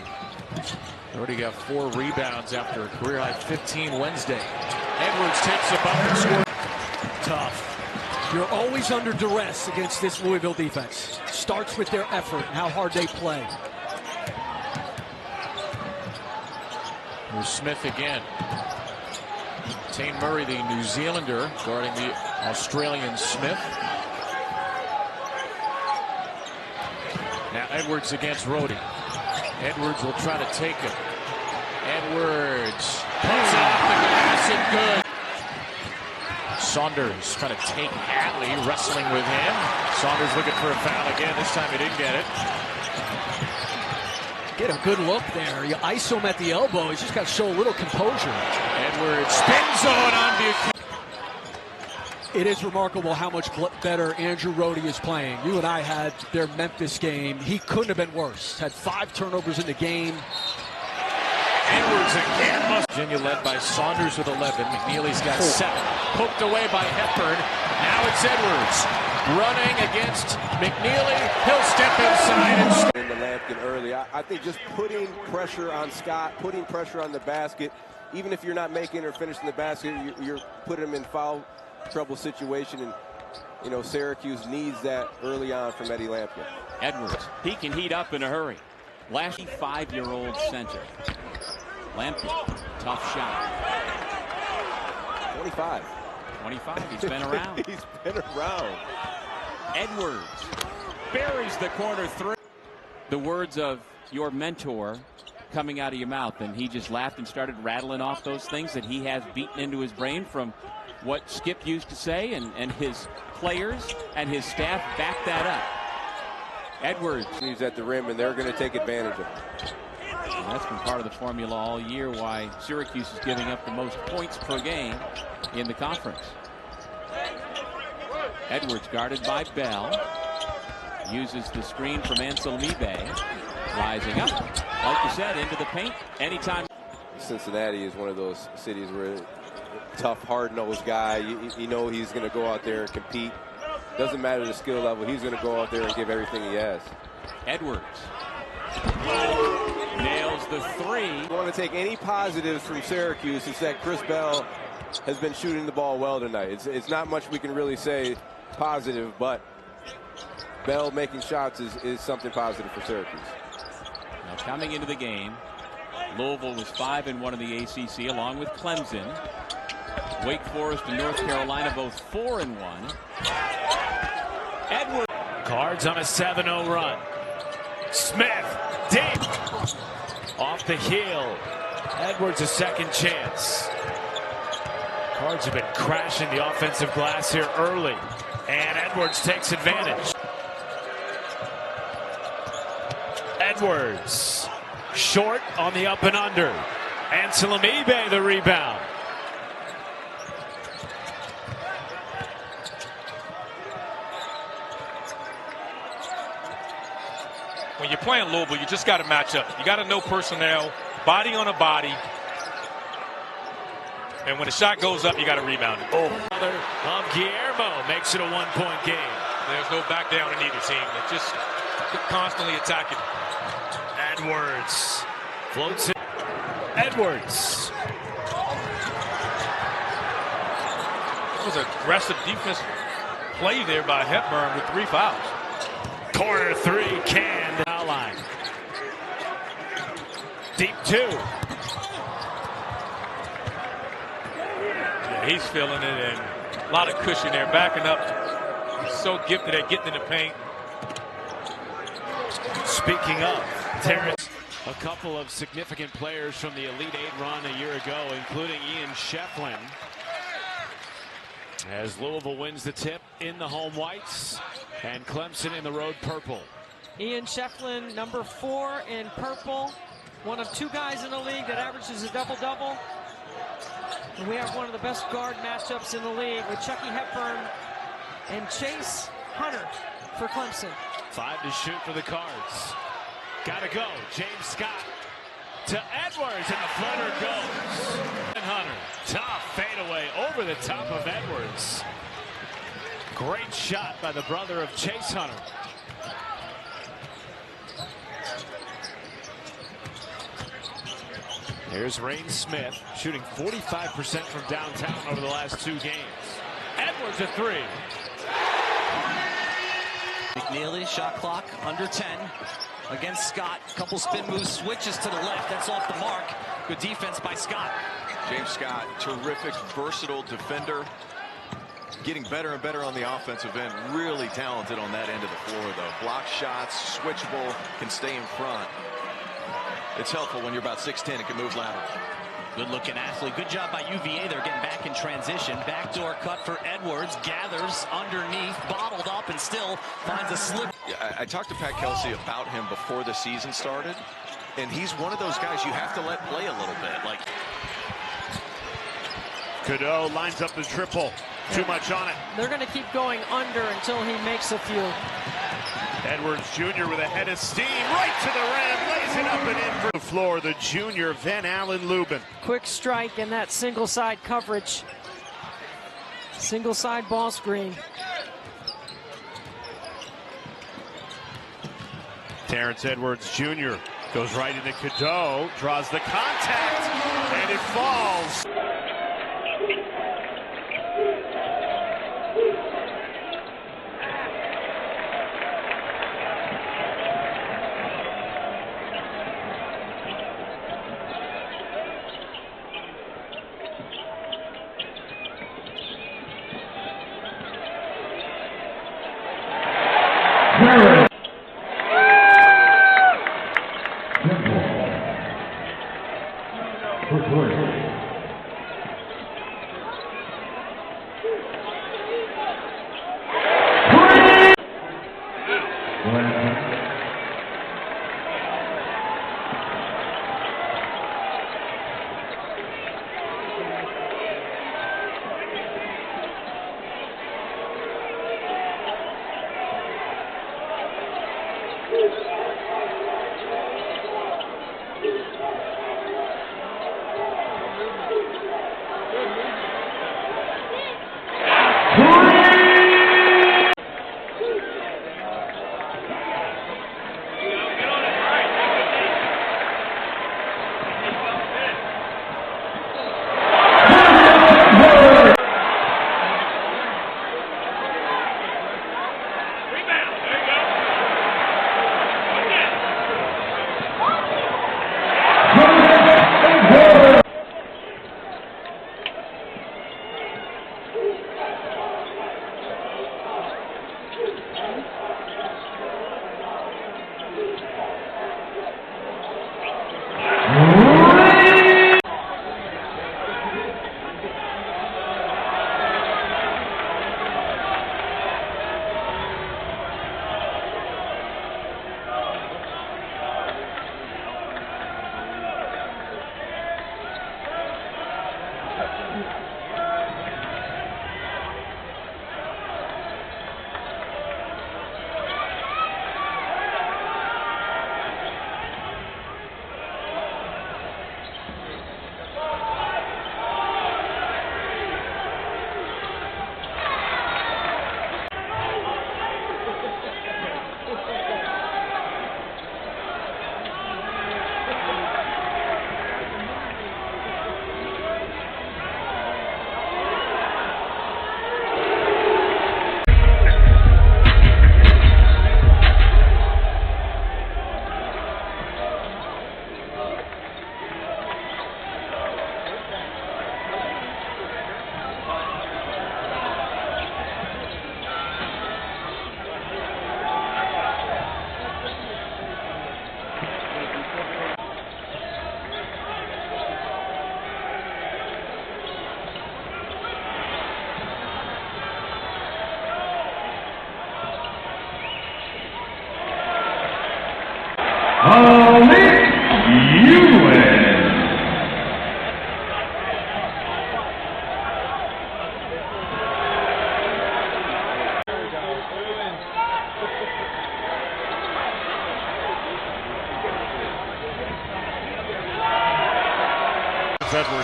Speaker 9: Already got 4 rebounds after a career-high 15 Wednesday. Edwards takes a bucket, score.
Speaker 12: Tough. You're always under duress against this Louisville defense. Starts with their effort and how hard they play.
Speaker 9: Here's Smith again. Tane Murray, the New Zealander, guarding the Australian Smith. Now Edwards against Rhodey. Edwards will try to take it. Edwards puts it off the glass and good. Saunders trying to take Hadley, wrestling with him. Saunders looking for a foul again. This time he didn't get it.
Speaker 12: Get a good look there. You iso him at the elbow. He's just got to show a little composure.
Speaker 9: Edwards spin zone on Buchanan.
Speaker 12: It is remarkable how much better Andrew Rhodey is playing. You and I had their Memphis game. He couldn't have been worse. Had 5 turnovers in the game.
Speaker 9: Edwards again. Virginia led by Saunders with 11. McNeely's got 7. Poked away by Hepburn. Now it's Edwards running against McNeely. He'll step inside and score.
Speaker 21: In the Lampkin early. I think just putting pressure on Scott, putting pressure on the basket, even if you're not making or finishing the basket, you're putting him in foul trouble situation, and Syracuse needs that early on from Eddie Lampkin.
Speaker 19: Edwards, he can heat up in a hurry. Last 5-year-old center. Lampkin, tough shot.
Speaker 21: 25.
Speaker 19: He's been around.
Speaker 21: He's been around.
Speaker 19: Edwards buries the corner 3. The words of your mentor coming out of your mouth, and he just laughed and started rattling off those things that he has beaten into his brain from what Skip used to say, and his players and his staff back that up. Edwards.
Speaker 21: He's at the rim, and they're going to take advantage of it.
Speaker 19: And that's been part of the formula all year why Syracuse is giving up the most points per game in the conference. Edwards guarded by Bell. Uses the screen from Ansel Mibe. Rising up, like you said, into the paint anytime.
Speaker 21: Cincinnati is one of those cities where tough, hard-nosed guy. You know he's going to go out there and compete. Doesn't matter the skill level. He's going to go out there and give everything he has.
Speaker 19: Edwards nails the 3.
Speaker 21: I want to take any positives from Syracuse. It's that Chris Bell has been shooting the ball well tonight. It's not much we can really say positive, but Bell making shots is something positive for Syracuse.
Speaker 19: Now coming into the game, Louisville was 5-1 in the ACC, along with Clemson. Wake Forest and North Carolina both 4-1. Edwards.
Speaker 10: Cards on a 7-0 run. Smith deep off the heel. Edwards a second chance. Cards have been crashing the offensive glass here early, and Edwards takes advantage. Edwards short on the up and under. Ansel Mibe the rebound.
Speaker 17: When you're playing Louisville, you just got to match up. You got to know personnel, body on a body. And when the shot goes up, you got to rebound it.
Speaker 10: Another of Guillermo makes it a 1-point game.
Speaker 17: There's no back down in either team. They're just constantly attacking.
Speaker 10: Edwards floats it. Edwards.
Speaker 17: It was an aggressive defense play there by Hepburn with 3 fouls.
Speaker 10: Corner three, canned. Foul line. Deep two.
Speaker 17: Yeah, he's feeling it, and a lot of cushion there, backing up. He's so gifted at getting in the paint.
Speaker 10: Speaking of, Terrence, a couple of significant players from the Elite Eight run a year ago, including Ian Shefflin. As Louisville wins the tip in the home whites and Clemson in the road purple.
Speaker 14: Ian Shefflin, number 4 in purple. One of 2 guys in the league that averages a double-double. And we have one of the best guard matchups in the league with Chucky Hepburn and Chase Hunter for Clemson.
Speaker 10: 5 to shoot for the Cards. Gotta go. James Scott to Edwards, and the floater goes. And Hunter, tough fadeaway over the top of Edwards. Great shot by the brother of Chase Hunter. Here's Rain Smith, shooting 45% from downtown over the last 2 games. Edwards a 3.
Speaker 2: McNeely, shot clock under 10 against Scott. Couple spin moves, switches to the left. That's off the mark. Good defense by Scott.
Speaker 22: James Scott, terrific, versatile defender. Getting better and better on the offensive end. Really talented on that end of the floor, though. Block shots, switchable, can stay in front. It's helpful when you're about 6'10" and can move lateral.
Speaker 2: Good looking athlete. Good job by UVA. They're getting back in transition. Backdoor cut for Edwards. Gathers underneath, bottled up, and still finds a slip.
Speaker 22: Yeah, I talked to Pat Kelsey about him before the season started, and he's one of those guys you have to let play a little bit. Like,
Speaker 16: Cadeau lines up the triple. Too much on it.
Speaker 14: They're going to keep going under until he makes a few.
Speaker 16: Edwards Jr. with a head of steam right to the rim, lays it up and in for the floor. The junior Van Allen Lubin.
Speaker 14: Quick strike in that single side coverage. Single side ball screen.
Speaker 16: Terrence Edwards Jr. goes right into Cadeau, draws the contact, and it falls.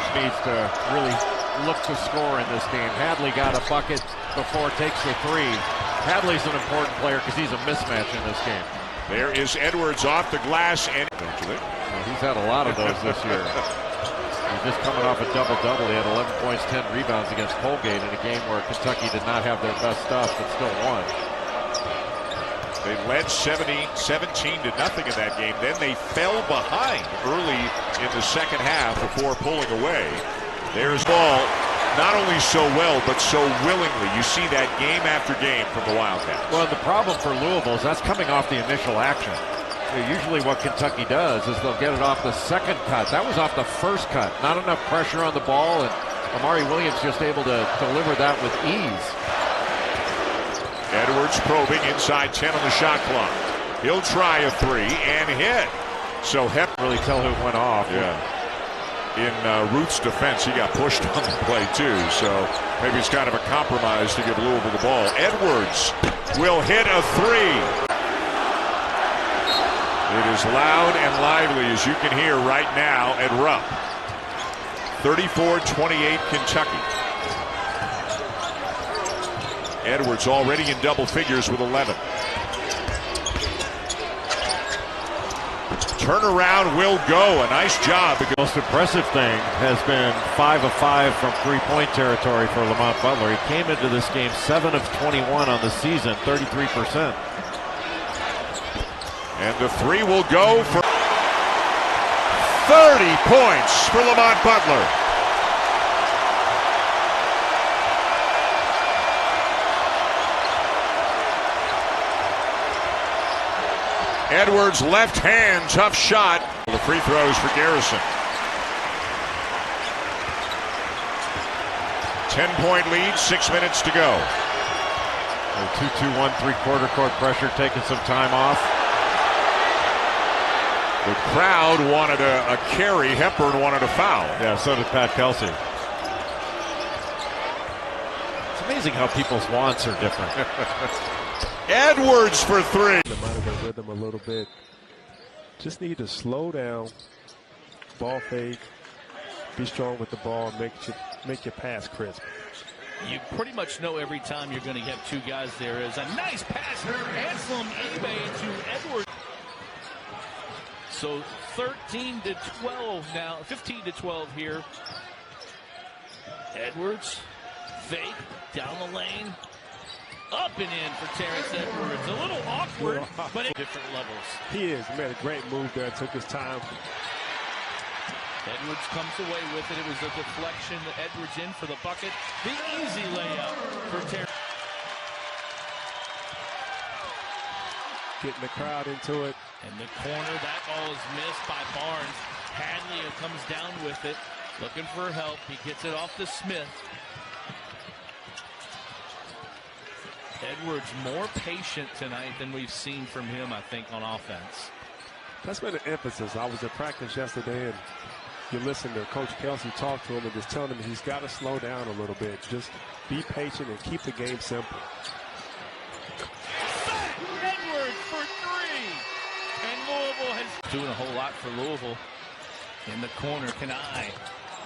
Speaker 9: Edwards needs to really look to score in this game. Hadley got a bucket before it takes the three. Hadley's an important player because he's a mismatch in this game.
Speaker 4: There is Edwards off the glass, and eventually.
Speaker 9: Well, he's had a lot of those this year. He's just coming off a double-double. He had 11 points, 10 rebounds against Colgate in a game where Kentucky did not have their best stuff, but still won.
Speaker 4: They led 17-0 in that game. Then they fell behind early in the second half before pulling away. There's ball, not only so well, but so willingly. You see that game after game from the Wildcats.
Speaker 9: Well, the problem for Louisville is that's coming off the initial action. Usually what Kentucky does is they'll get it off the second cut. That was off the first cut. Not enough pressure on the ball, and Amari Williams just able to deliver that with ease.
Speaker 4: Edwards probing inside 10 on the shot clock. He'll try a three and hit. So Hep
Speaker 9: really tell who went off.
Speaker 4: Yeah. In Root's defense, he got pushed on the play too. So maybe it's kind of a compromise to give Louisville the ball. Edwards will hit a three. It is loud and lively, as you can hear right now at Rupp. 34-28 Kentucky. Edwards already in double figures with 11. Turnaround will go. A nice job.
Speaker 9: The most impressive thing has been 5 of 5 from three-point territory for Lamont Butler. He came into this game 7 of 21 on the season, 33%.
Speaker 4: And the three will go for 30 points for Lamont Butler. Edwards' left hand, tough shot. The free throws for Garrison. 10-point lead, 6 minutes to go.
Speaker 9: 2-2-1 three-quarter court pressure, taking some time off.
Speaker 4: The crowd wanted a carry. Hepburn wanted a foul.
Speaker 9: Yeah, so did Pat Kelsey. It's amazing how people's wants are different.
Speaker 4: Edwards for three.
Speaker 16: They might have been with him a little bit. Just need to slow down, ball fake, be strong with the ball, make your pass crisp.
Speaker 13: You pretty much know every time you're going to have two guys there. Is a nice pass here, Anselm Ebe to Edwards. So 13-12 now, 15-12 here. Edwards, fake, down the lane, up and in for Terrence Edwards. A little awkward, but at different levels.
Speaker 16: He is. He made a great move there, took his time.
Speaker 13: Edwards comes away with it. It was a deflection. Edwards in for the bucket. The easy layup for Terrence.
Speaker 16: Getting the crowd into it.
Speaker 13: In the corner, that ball is missed by Barnes. Hadley comes down with it, looking for help. He gets it off to Smith. Edwards more patient tonight than we've seen from him, I think, on offense.
Speaker 16: That's been an emphasis. I was at practice yesterday, and you listen to Coach Kelsey talk to him and just telling him he's got to slow down a little bit. Just be patient and keep the game simple.
Speaker 13: Edwards for three. And Louisville has doing a whole lot for Louisville. In the corner, Kanai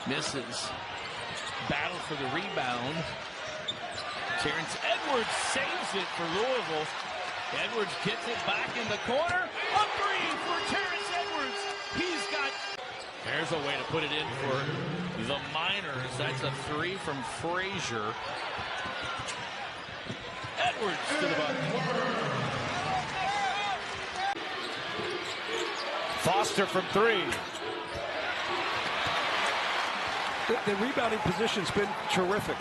Speaker 13: misses. Battle for the rebound. Terrence Edwards saves it for Louisville. Edwards gets it back in the corner. A three for Terrence Edwards. He's got... There's a way to put it in for the Miners. That's a three from Frazier. Edwards to the bucket.
Speaker 10: Foster from three.
Speaker 7: The rebounding position's been terrific,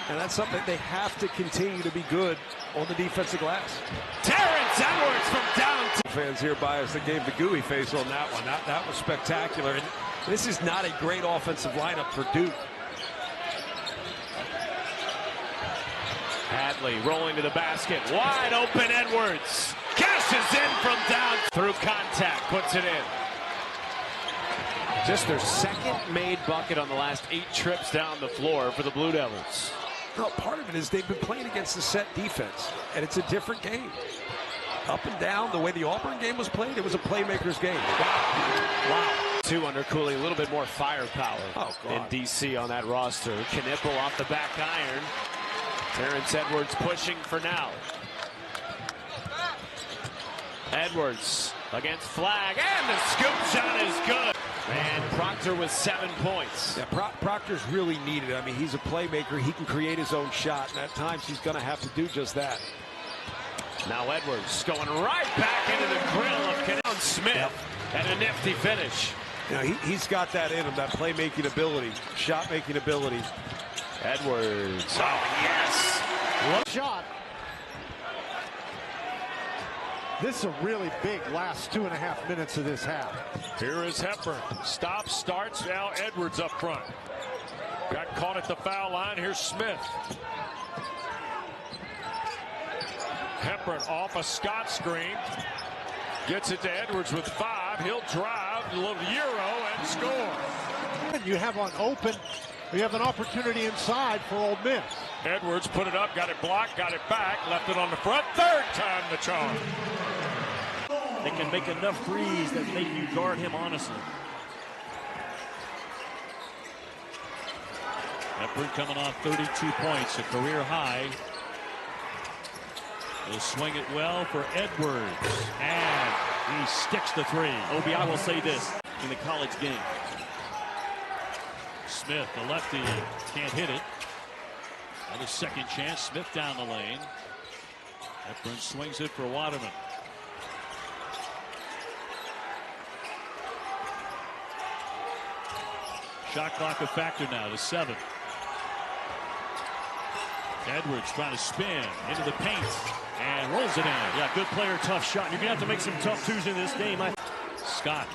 Speaker 7: and that's something that they have to continue to be good on the defensive glass.
Speaker 13: Terrence Edwards from downtown.
Speaker 7: Fans here by us that gave the gooey face on that one. That was spectacular. And this is not a great offensive lineup for Duke.
Speaker 10: Hadley rolling to the basket. Wide open Edwards. Cashes in from down. Through contact. Puts it in. Just their second made bucket on the last 8 trips down the floor for the Blue Devils.
Speaker 7: No, part of it is they've been playing against the set defense, and it's a different game. Up and down, the way the Auburn game was played, it was a playmaker's game.
Speaker 10: Wow.
Speaker 9: Two under Cooley, a little bit more firepower in D.C. on that roster. Knipple off the back iron. Terrence Edwards pushing for now. Edwards against Flag, and the scoop shot is good. And Proctor with 7 points.
Speaker 7: Yeah, Proctor's really needed. I mean, he's a playmaker. He can create his own shot, and at times he's going to have to do just that.
Speaker 9: Now Edwards going right back into the grill of Canal Smith, and a nifty finish.
Speaker 7: You know, he's got that in him, that playmaking ability, shot-making ability.
Speaker 9: Edwards, oh yes.
Speaker 1: Shot. This is a really big last 2.5 minutes of this half.
Speaker 10: Here is Hepburn. Stop, starts, now Edwards up front. Got caught at the foul line. Here's Smith. Hepburn off a Scott screen. Gets it to Edwards with 5. He'll drive, a little Euro, and score.
Speaker 1: You have on open. We have an opportunity inside for Ole Miss.
Speaker 10: Edwards put it up, got it blocked, got it back, left it on the front. Third time the charm.
Speaker 5: They can make enough threes that make you guard him honestly. Hepburn coming off 32 points, a career high. He'll swing it well for Edwards, and he sticks the 3. Obi, I will say this in the college game. Smith, the lefty, can't hit it. Another second chance. Smith down the lane. Hepburn swings it for Waterman. Shot clock a factor now to 7. Edwards trying to spin into the paint and rolls it in. Yeah, good player, tough shot. You're going to have to make some tough twos in this game. Scott.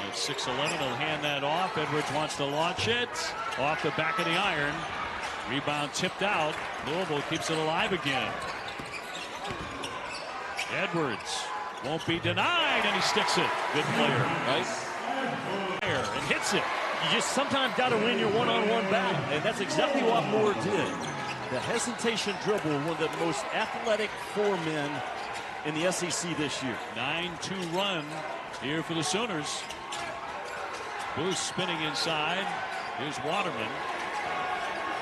Speaker 5: At 6'11", he'll hand that off. Edwards wants to launch it. Off the back of the iron. Rebound tipped out. Louisville keeps it alive again. Edwards won't be denied, and he sticks it. Good player, right? And hits it. You just sometimes got to win your one-on-one battle, and that's exactly what Moore did. The hesitation dribble, one of the most athletic 4 men in the SEC this year. 9-2 run here for the Sooners. Booth spinning inside. Here's Waterman.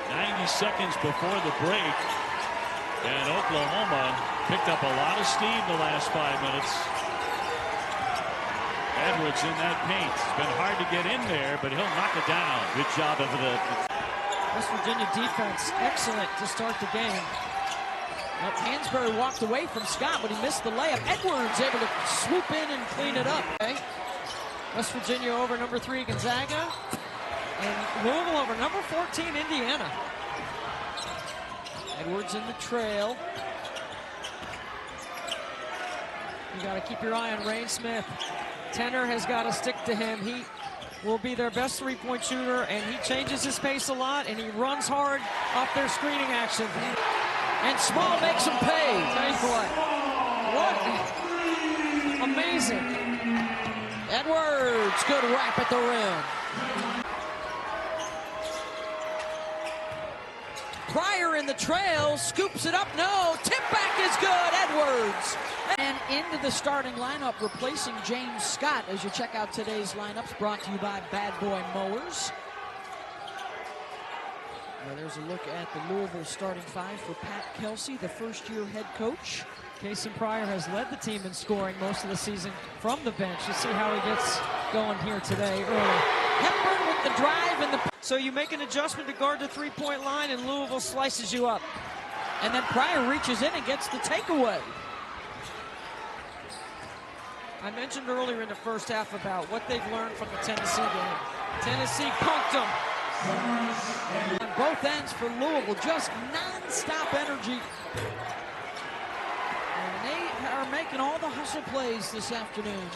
Speaker 5: 90 seconds before the break. And Oklahoma picked up a lot of steam the last 5 minutes. Edwards in that paint. It's been hard to get in there, but he'll knock it down. Good job of the
Speaker 14: West Virginia defense, excellent to start the game. Well, Hansberry walked away from Scott, but he missed the layup. Edwards able to swoop in and clean it up. Okay. West Virginia over number 3 Gonzaga, and Louisville over number 14 Indiana. Edwards in the trail. You got to keep your eye on Rain Smith. Tenor has got to stick to him. He will be their best 3-point shooter, and he changes his pace a lot, and he runs hard off their screening action. And Small makes him pay. Tell you what amazing. Edwards, good wrap at the rim. Pryor in the trail, scoops it up, no, tip back is good, Edwards. And into the starting lineup, replacing James Scott as you check out today's lineups, brought to you by Bad Boy Mowers. Now there's a look at the Louisville starting 5 for Pat Kelsey, the first-year head coach. Kason Pryor has led the team in scoring most of the season from the bench. You'll see how he gets going here today early. Hepburn with the drive and the... So you make an adjustment to guard the 3-point line, and Louisville slices you up. And then Pryor reaches in and gets the takeaway. I mentioned earlier in the first half about what they've learned from the Tennessee game. Tennessee punked them. On both ends for Louisville, just non-stop energy. And they are making all the hustle plays this afternoon.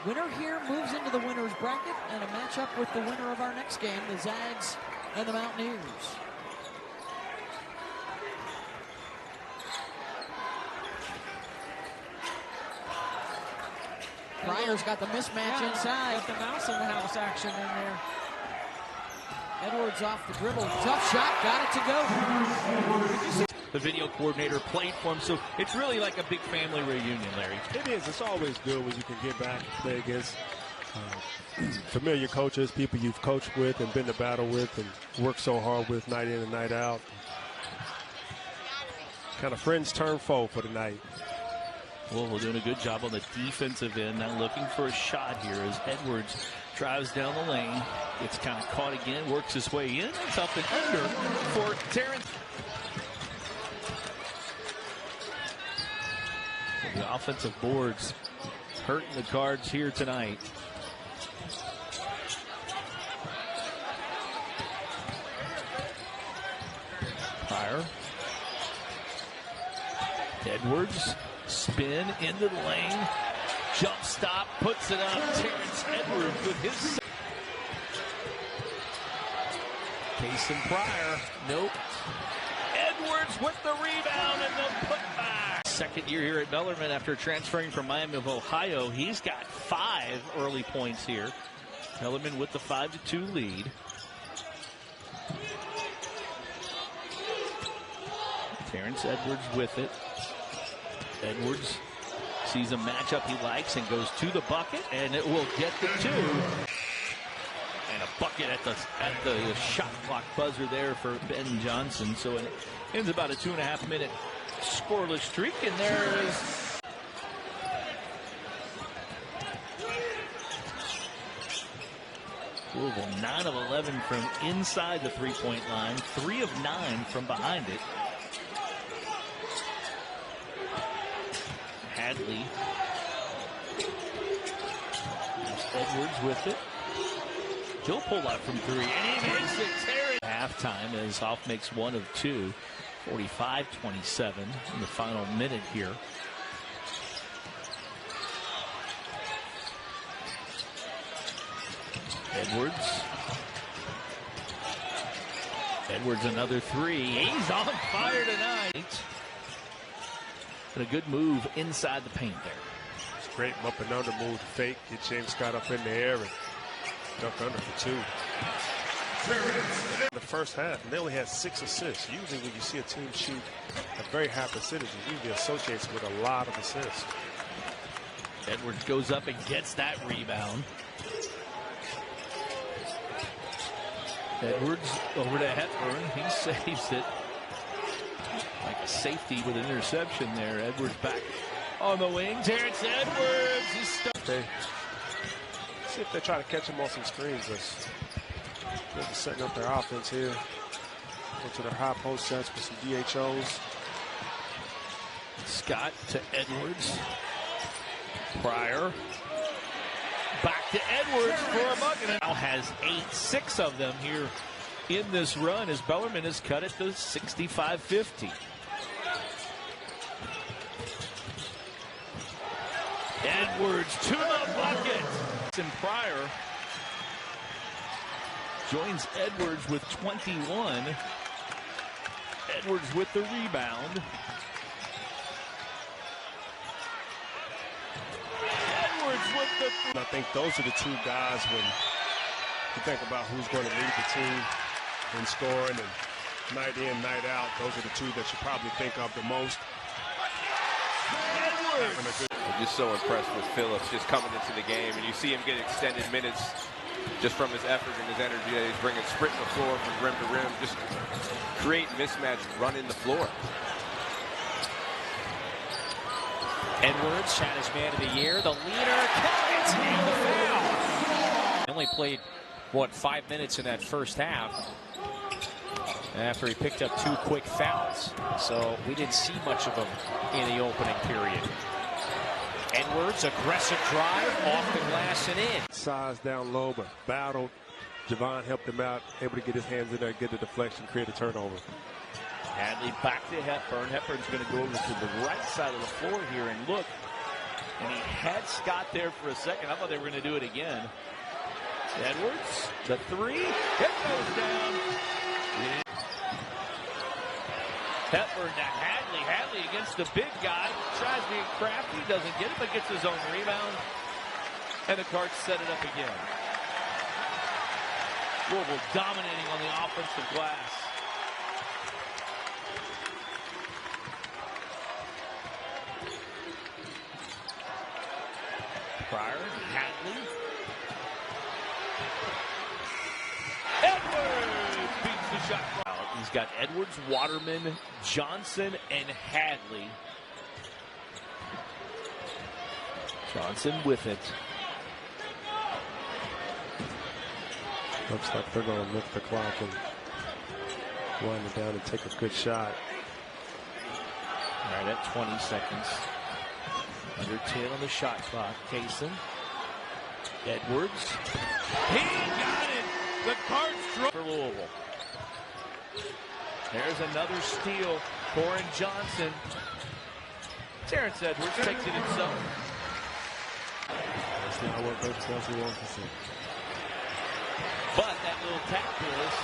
Speaker 14: Winner here moves into the winner's bracket and a matchup with the winner of our next game, the Zags and the Mountaineers. Pryor's got the mismatch inside. Got the mouse in the house action in there. Edwards off the dribble. Tough shot. Got it to go.
Speaker 8: the video coordinator played for him. So it's really like a big family reunion, Larry.
Speaker 16: It is. It's always good when you can get back and play against familiar coaches, people you've coached with and been to battle with and worked so hard with night in and night out. Kind of friends turn foe for the night.
Speaker 8: Well, we're doing a good job on the defensive end. Now looking for a shot here as Edwards drives down the lane. Gets kind of caught again, works his way in. It's up and under for Terrence. The offensive boards hurting the Cards here tonight. Pryor. Edwards. Spin into the lane. Jump stop. Puts it up. Terrence Edwards with his. Case and Pryor. Nope. Edwards with the rebound and the putback. Second year here at Bellarmine after transferring from Miami of Ohio. He's got 5 early points here. Bellarmine with the 5-2 lead. Terrence Edwards with it. Edwards sees a matchup he likes and goes to the bucket, and it will get the 2. And a bucket at the shot clock buzzer there for Ben Johnson. So it ends about a 2.5-minute scoreless streak, and there is Louisville 9 of 11 from inside the three-point line, 3 of 9 from behind it. Hadley. Edwards with it. He'll pull out from 3, and he makes it. Terrence. Halftime as Hoff makes 1 of 2. 45-27 in the final minute here. Edwards. Edwards another 3. He's on fire tonight. And a good move inside the paint there.
Speaker 16: It's great up and under move to fake. Get James Scott up in the air and duck under for 2. In the first half, and they only had 6 assists. Usually when you see a team shoot a very high percentage, it usually associates with a lot of assists.
Speaker 8: Edwards goes up and gets that rebound. Edwards over to Hepburn. He saves it. Like a safety with an interception there. Edwards back on the wing. Terrence Edwards is stuck.
Speaker 16: See if they try to catch him on some screens. They're setting up their offense here. Go to their high post sets with some DHOs.
Speaker 8: Scott to Edwards. Pryor. Back to Edwards for a bucket. Now has 6 of them here in this run as Bellarmine has cut it to 65-50. Edwards to the bucket. And Pryor joins Edwards with 21. Edwards with the rebound. Edwards with the...
Speaker 16: I think those are the 2 guys when you think about who's going to lead the team in scoring and night in, night out. Those are the 2 that you probably think of the most.
Speaker 21: I'm just so impressed with Phillips just coming into the game, and you see him get extended minutes just from his effort and his energy that he's bringing, sprinting the floor from rim to rim, just create mismatch, running the floor.
Speaker 15: Edwards, Shattuck's man of the year, the leader, Terrence, and the foul. He only played, 5 minutes in that first half after he picked up 2 quick fouls. So we didn't see much of him in the opening period. Edwards, aggressive drive, off the glass and in.
Speaker 16: Size down low, but battled. Javon helped him out, able to get his hands in there, get the deflection, create a turnover.
Speaker 8: Hadley back to Hepburn. Hepburn's going to go over to the right side of the floor here and look. And he had Scott there for a second. I thought they were going to do it again. Edwards, the 3. It goes down. Hepburn to Hadley. Hadley against the big guy. Tries being crafty. Doesn't get it, but gets his own rebound. And the Cards set it up again. Louisville dominating on the offensive glass. Pryor, Hadley. Edwards beats the shot clock. He's got Edwards, Waterman, Johnson, and Hadley. Johnson with it.
Speaker 7: Looks like they're going to lift the clock and wind it down and take a good shot.
Speaker 8: All right, at 20 seconds. Under 10 on the shot clock. Kaysen. Edwards. He got it. The Cards draw for Louisville. There's another steal. Corin Johnson. Terrence Edwards takes it himself.
Speaker 7: That's not what Coach Kelsey wants to see.
Speaker 8: But that little tap is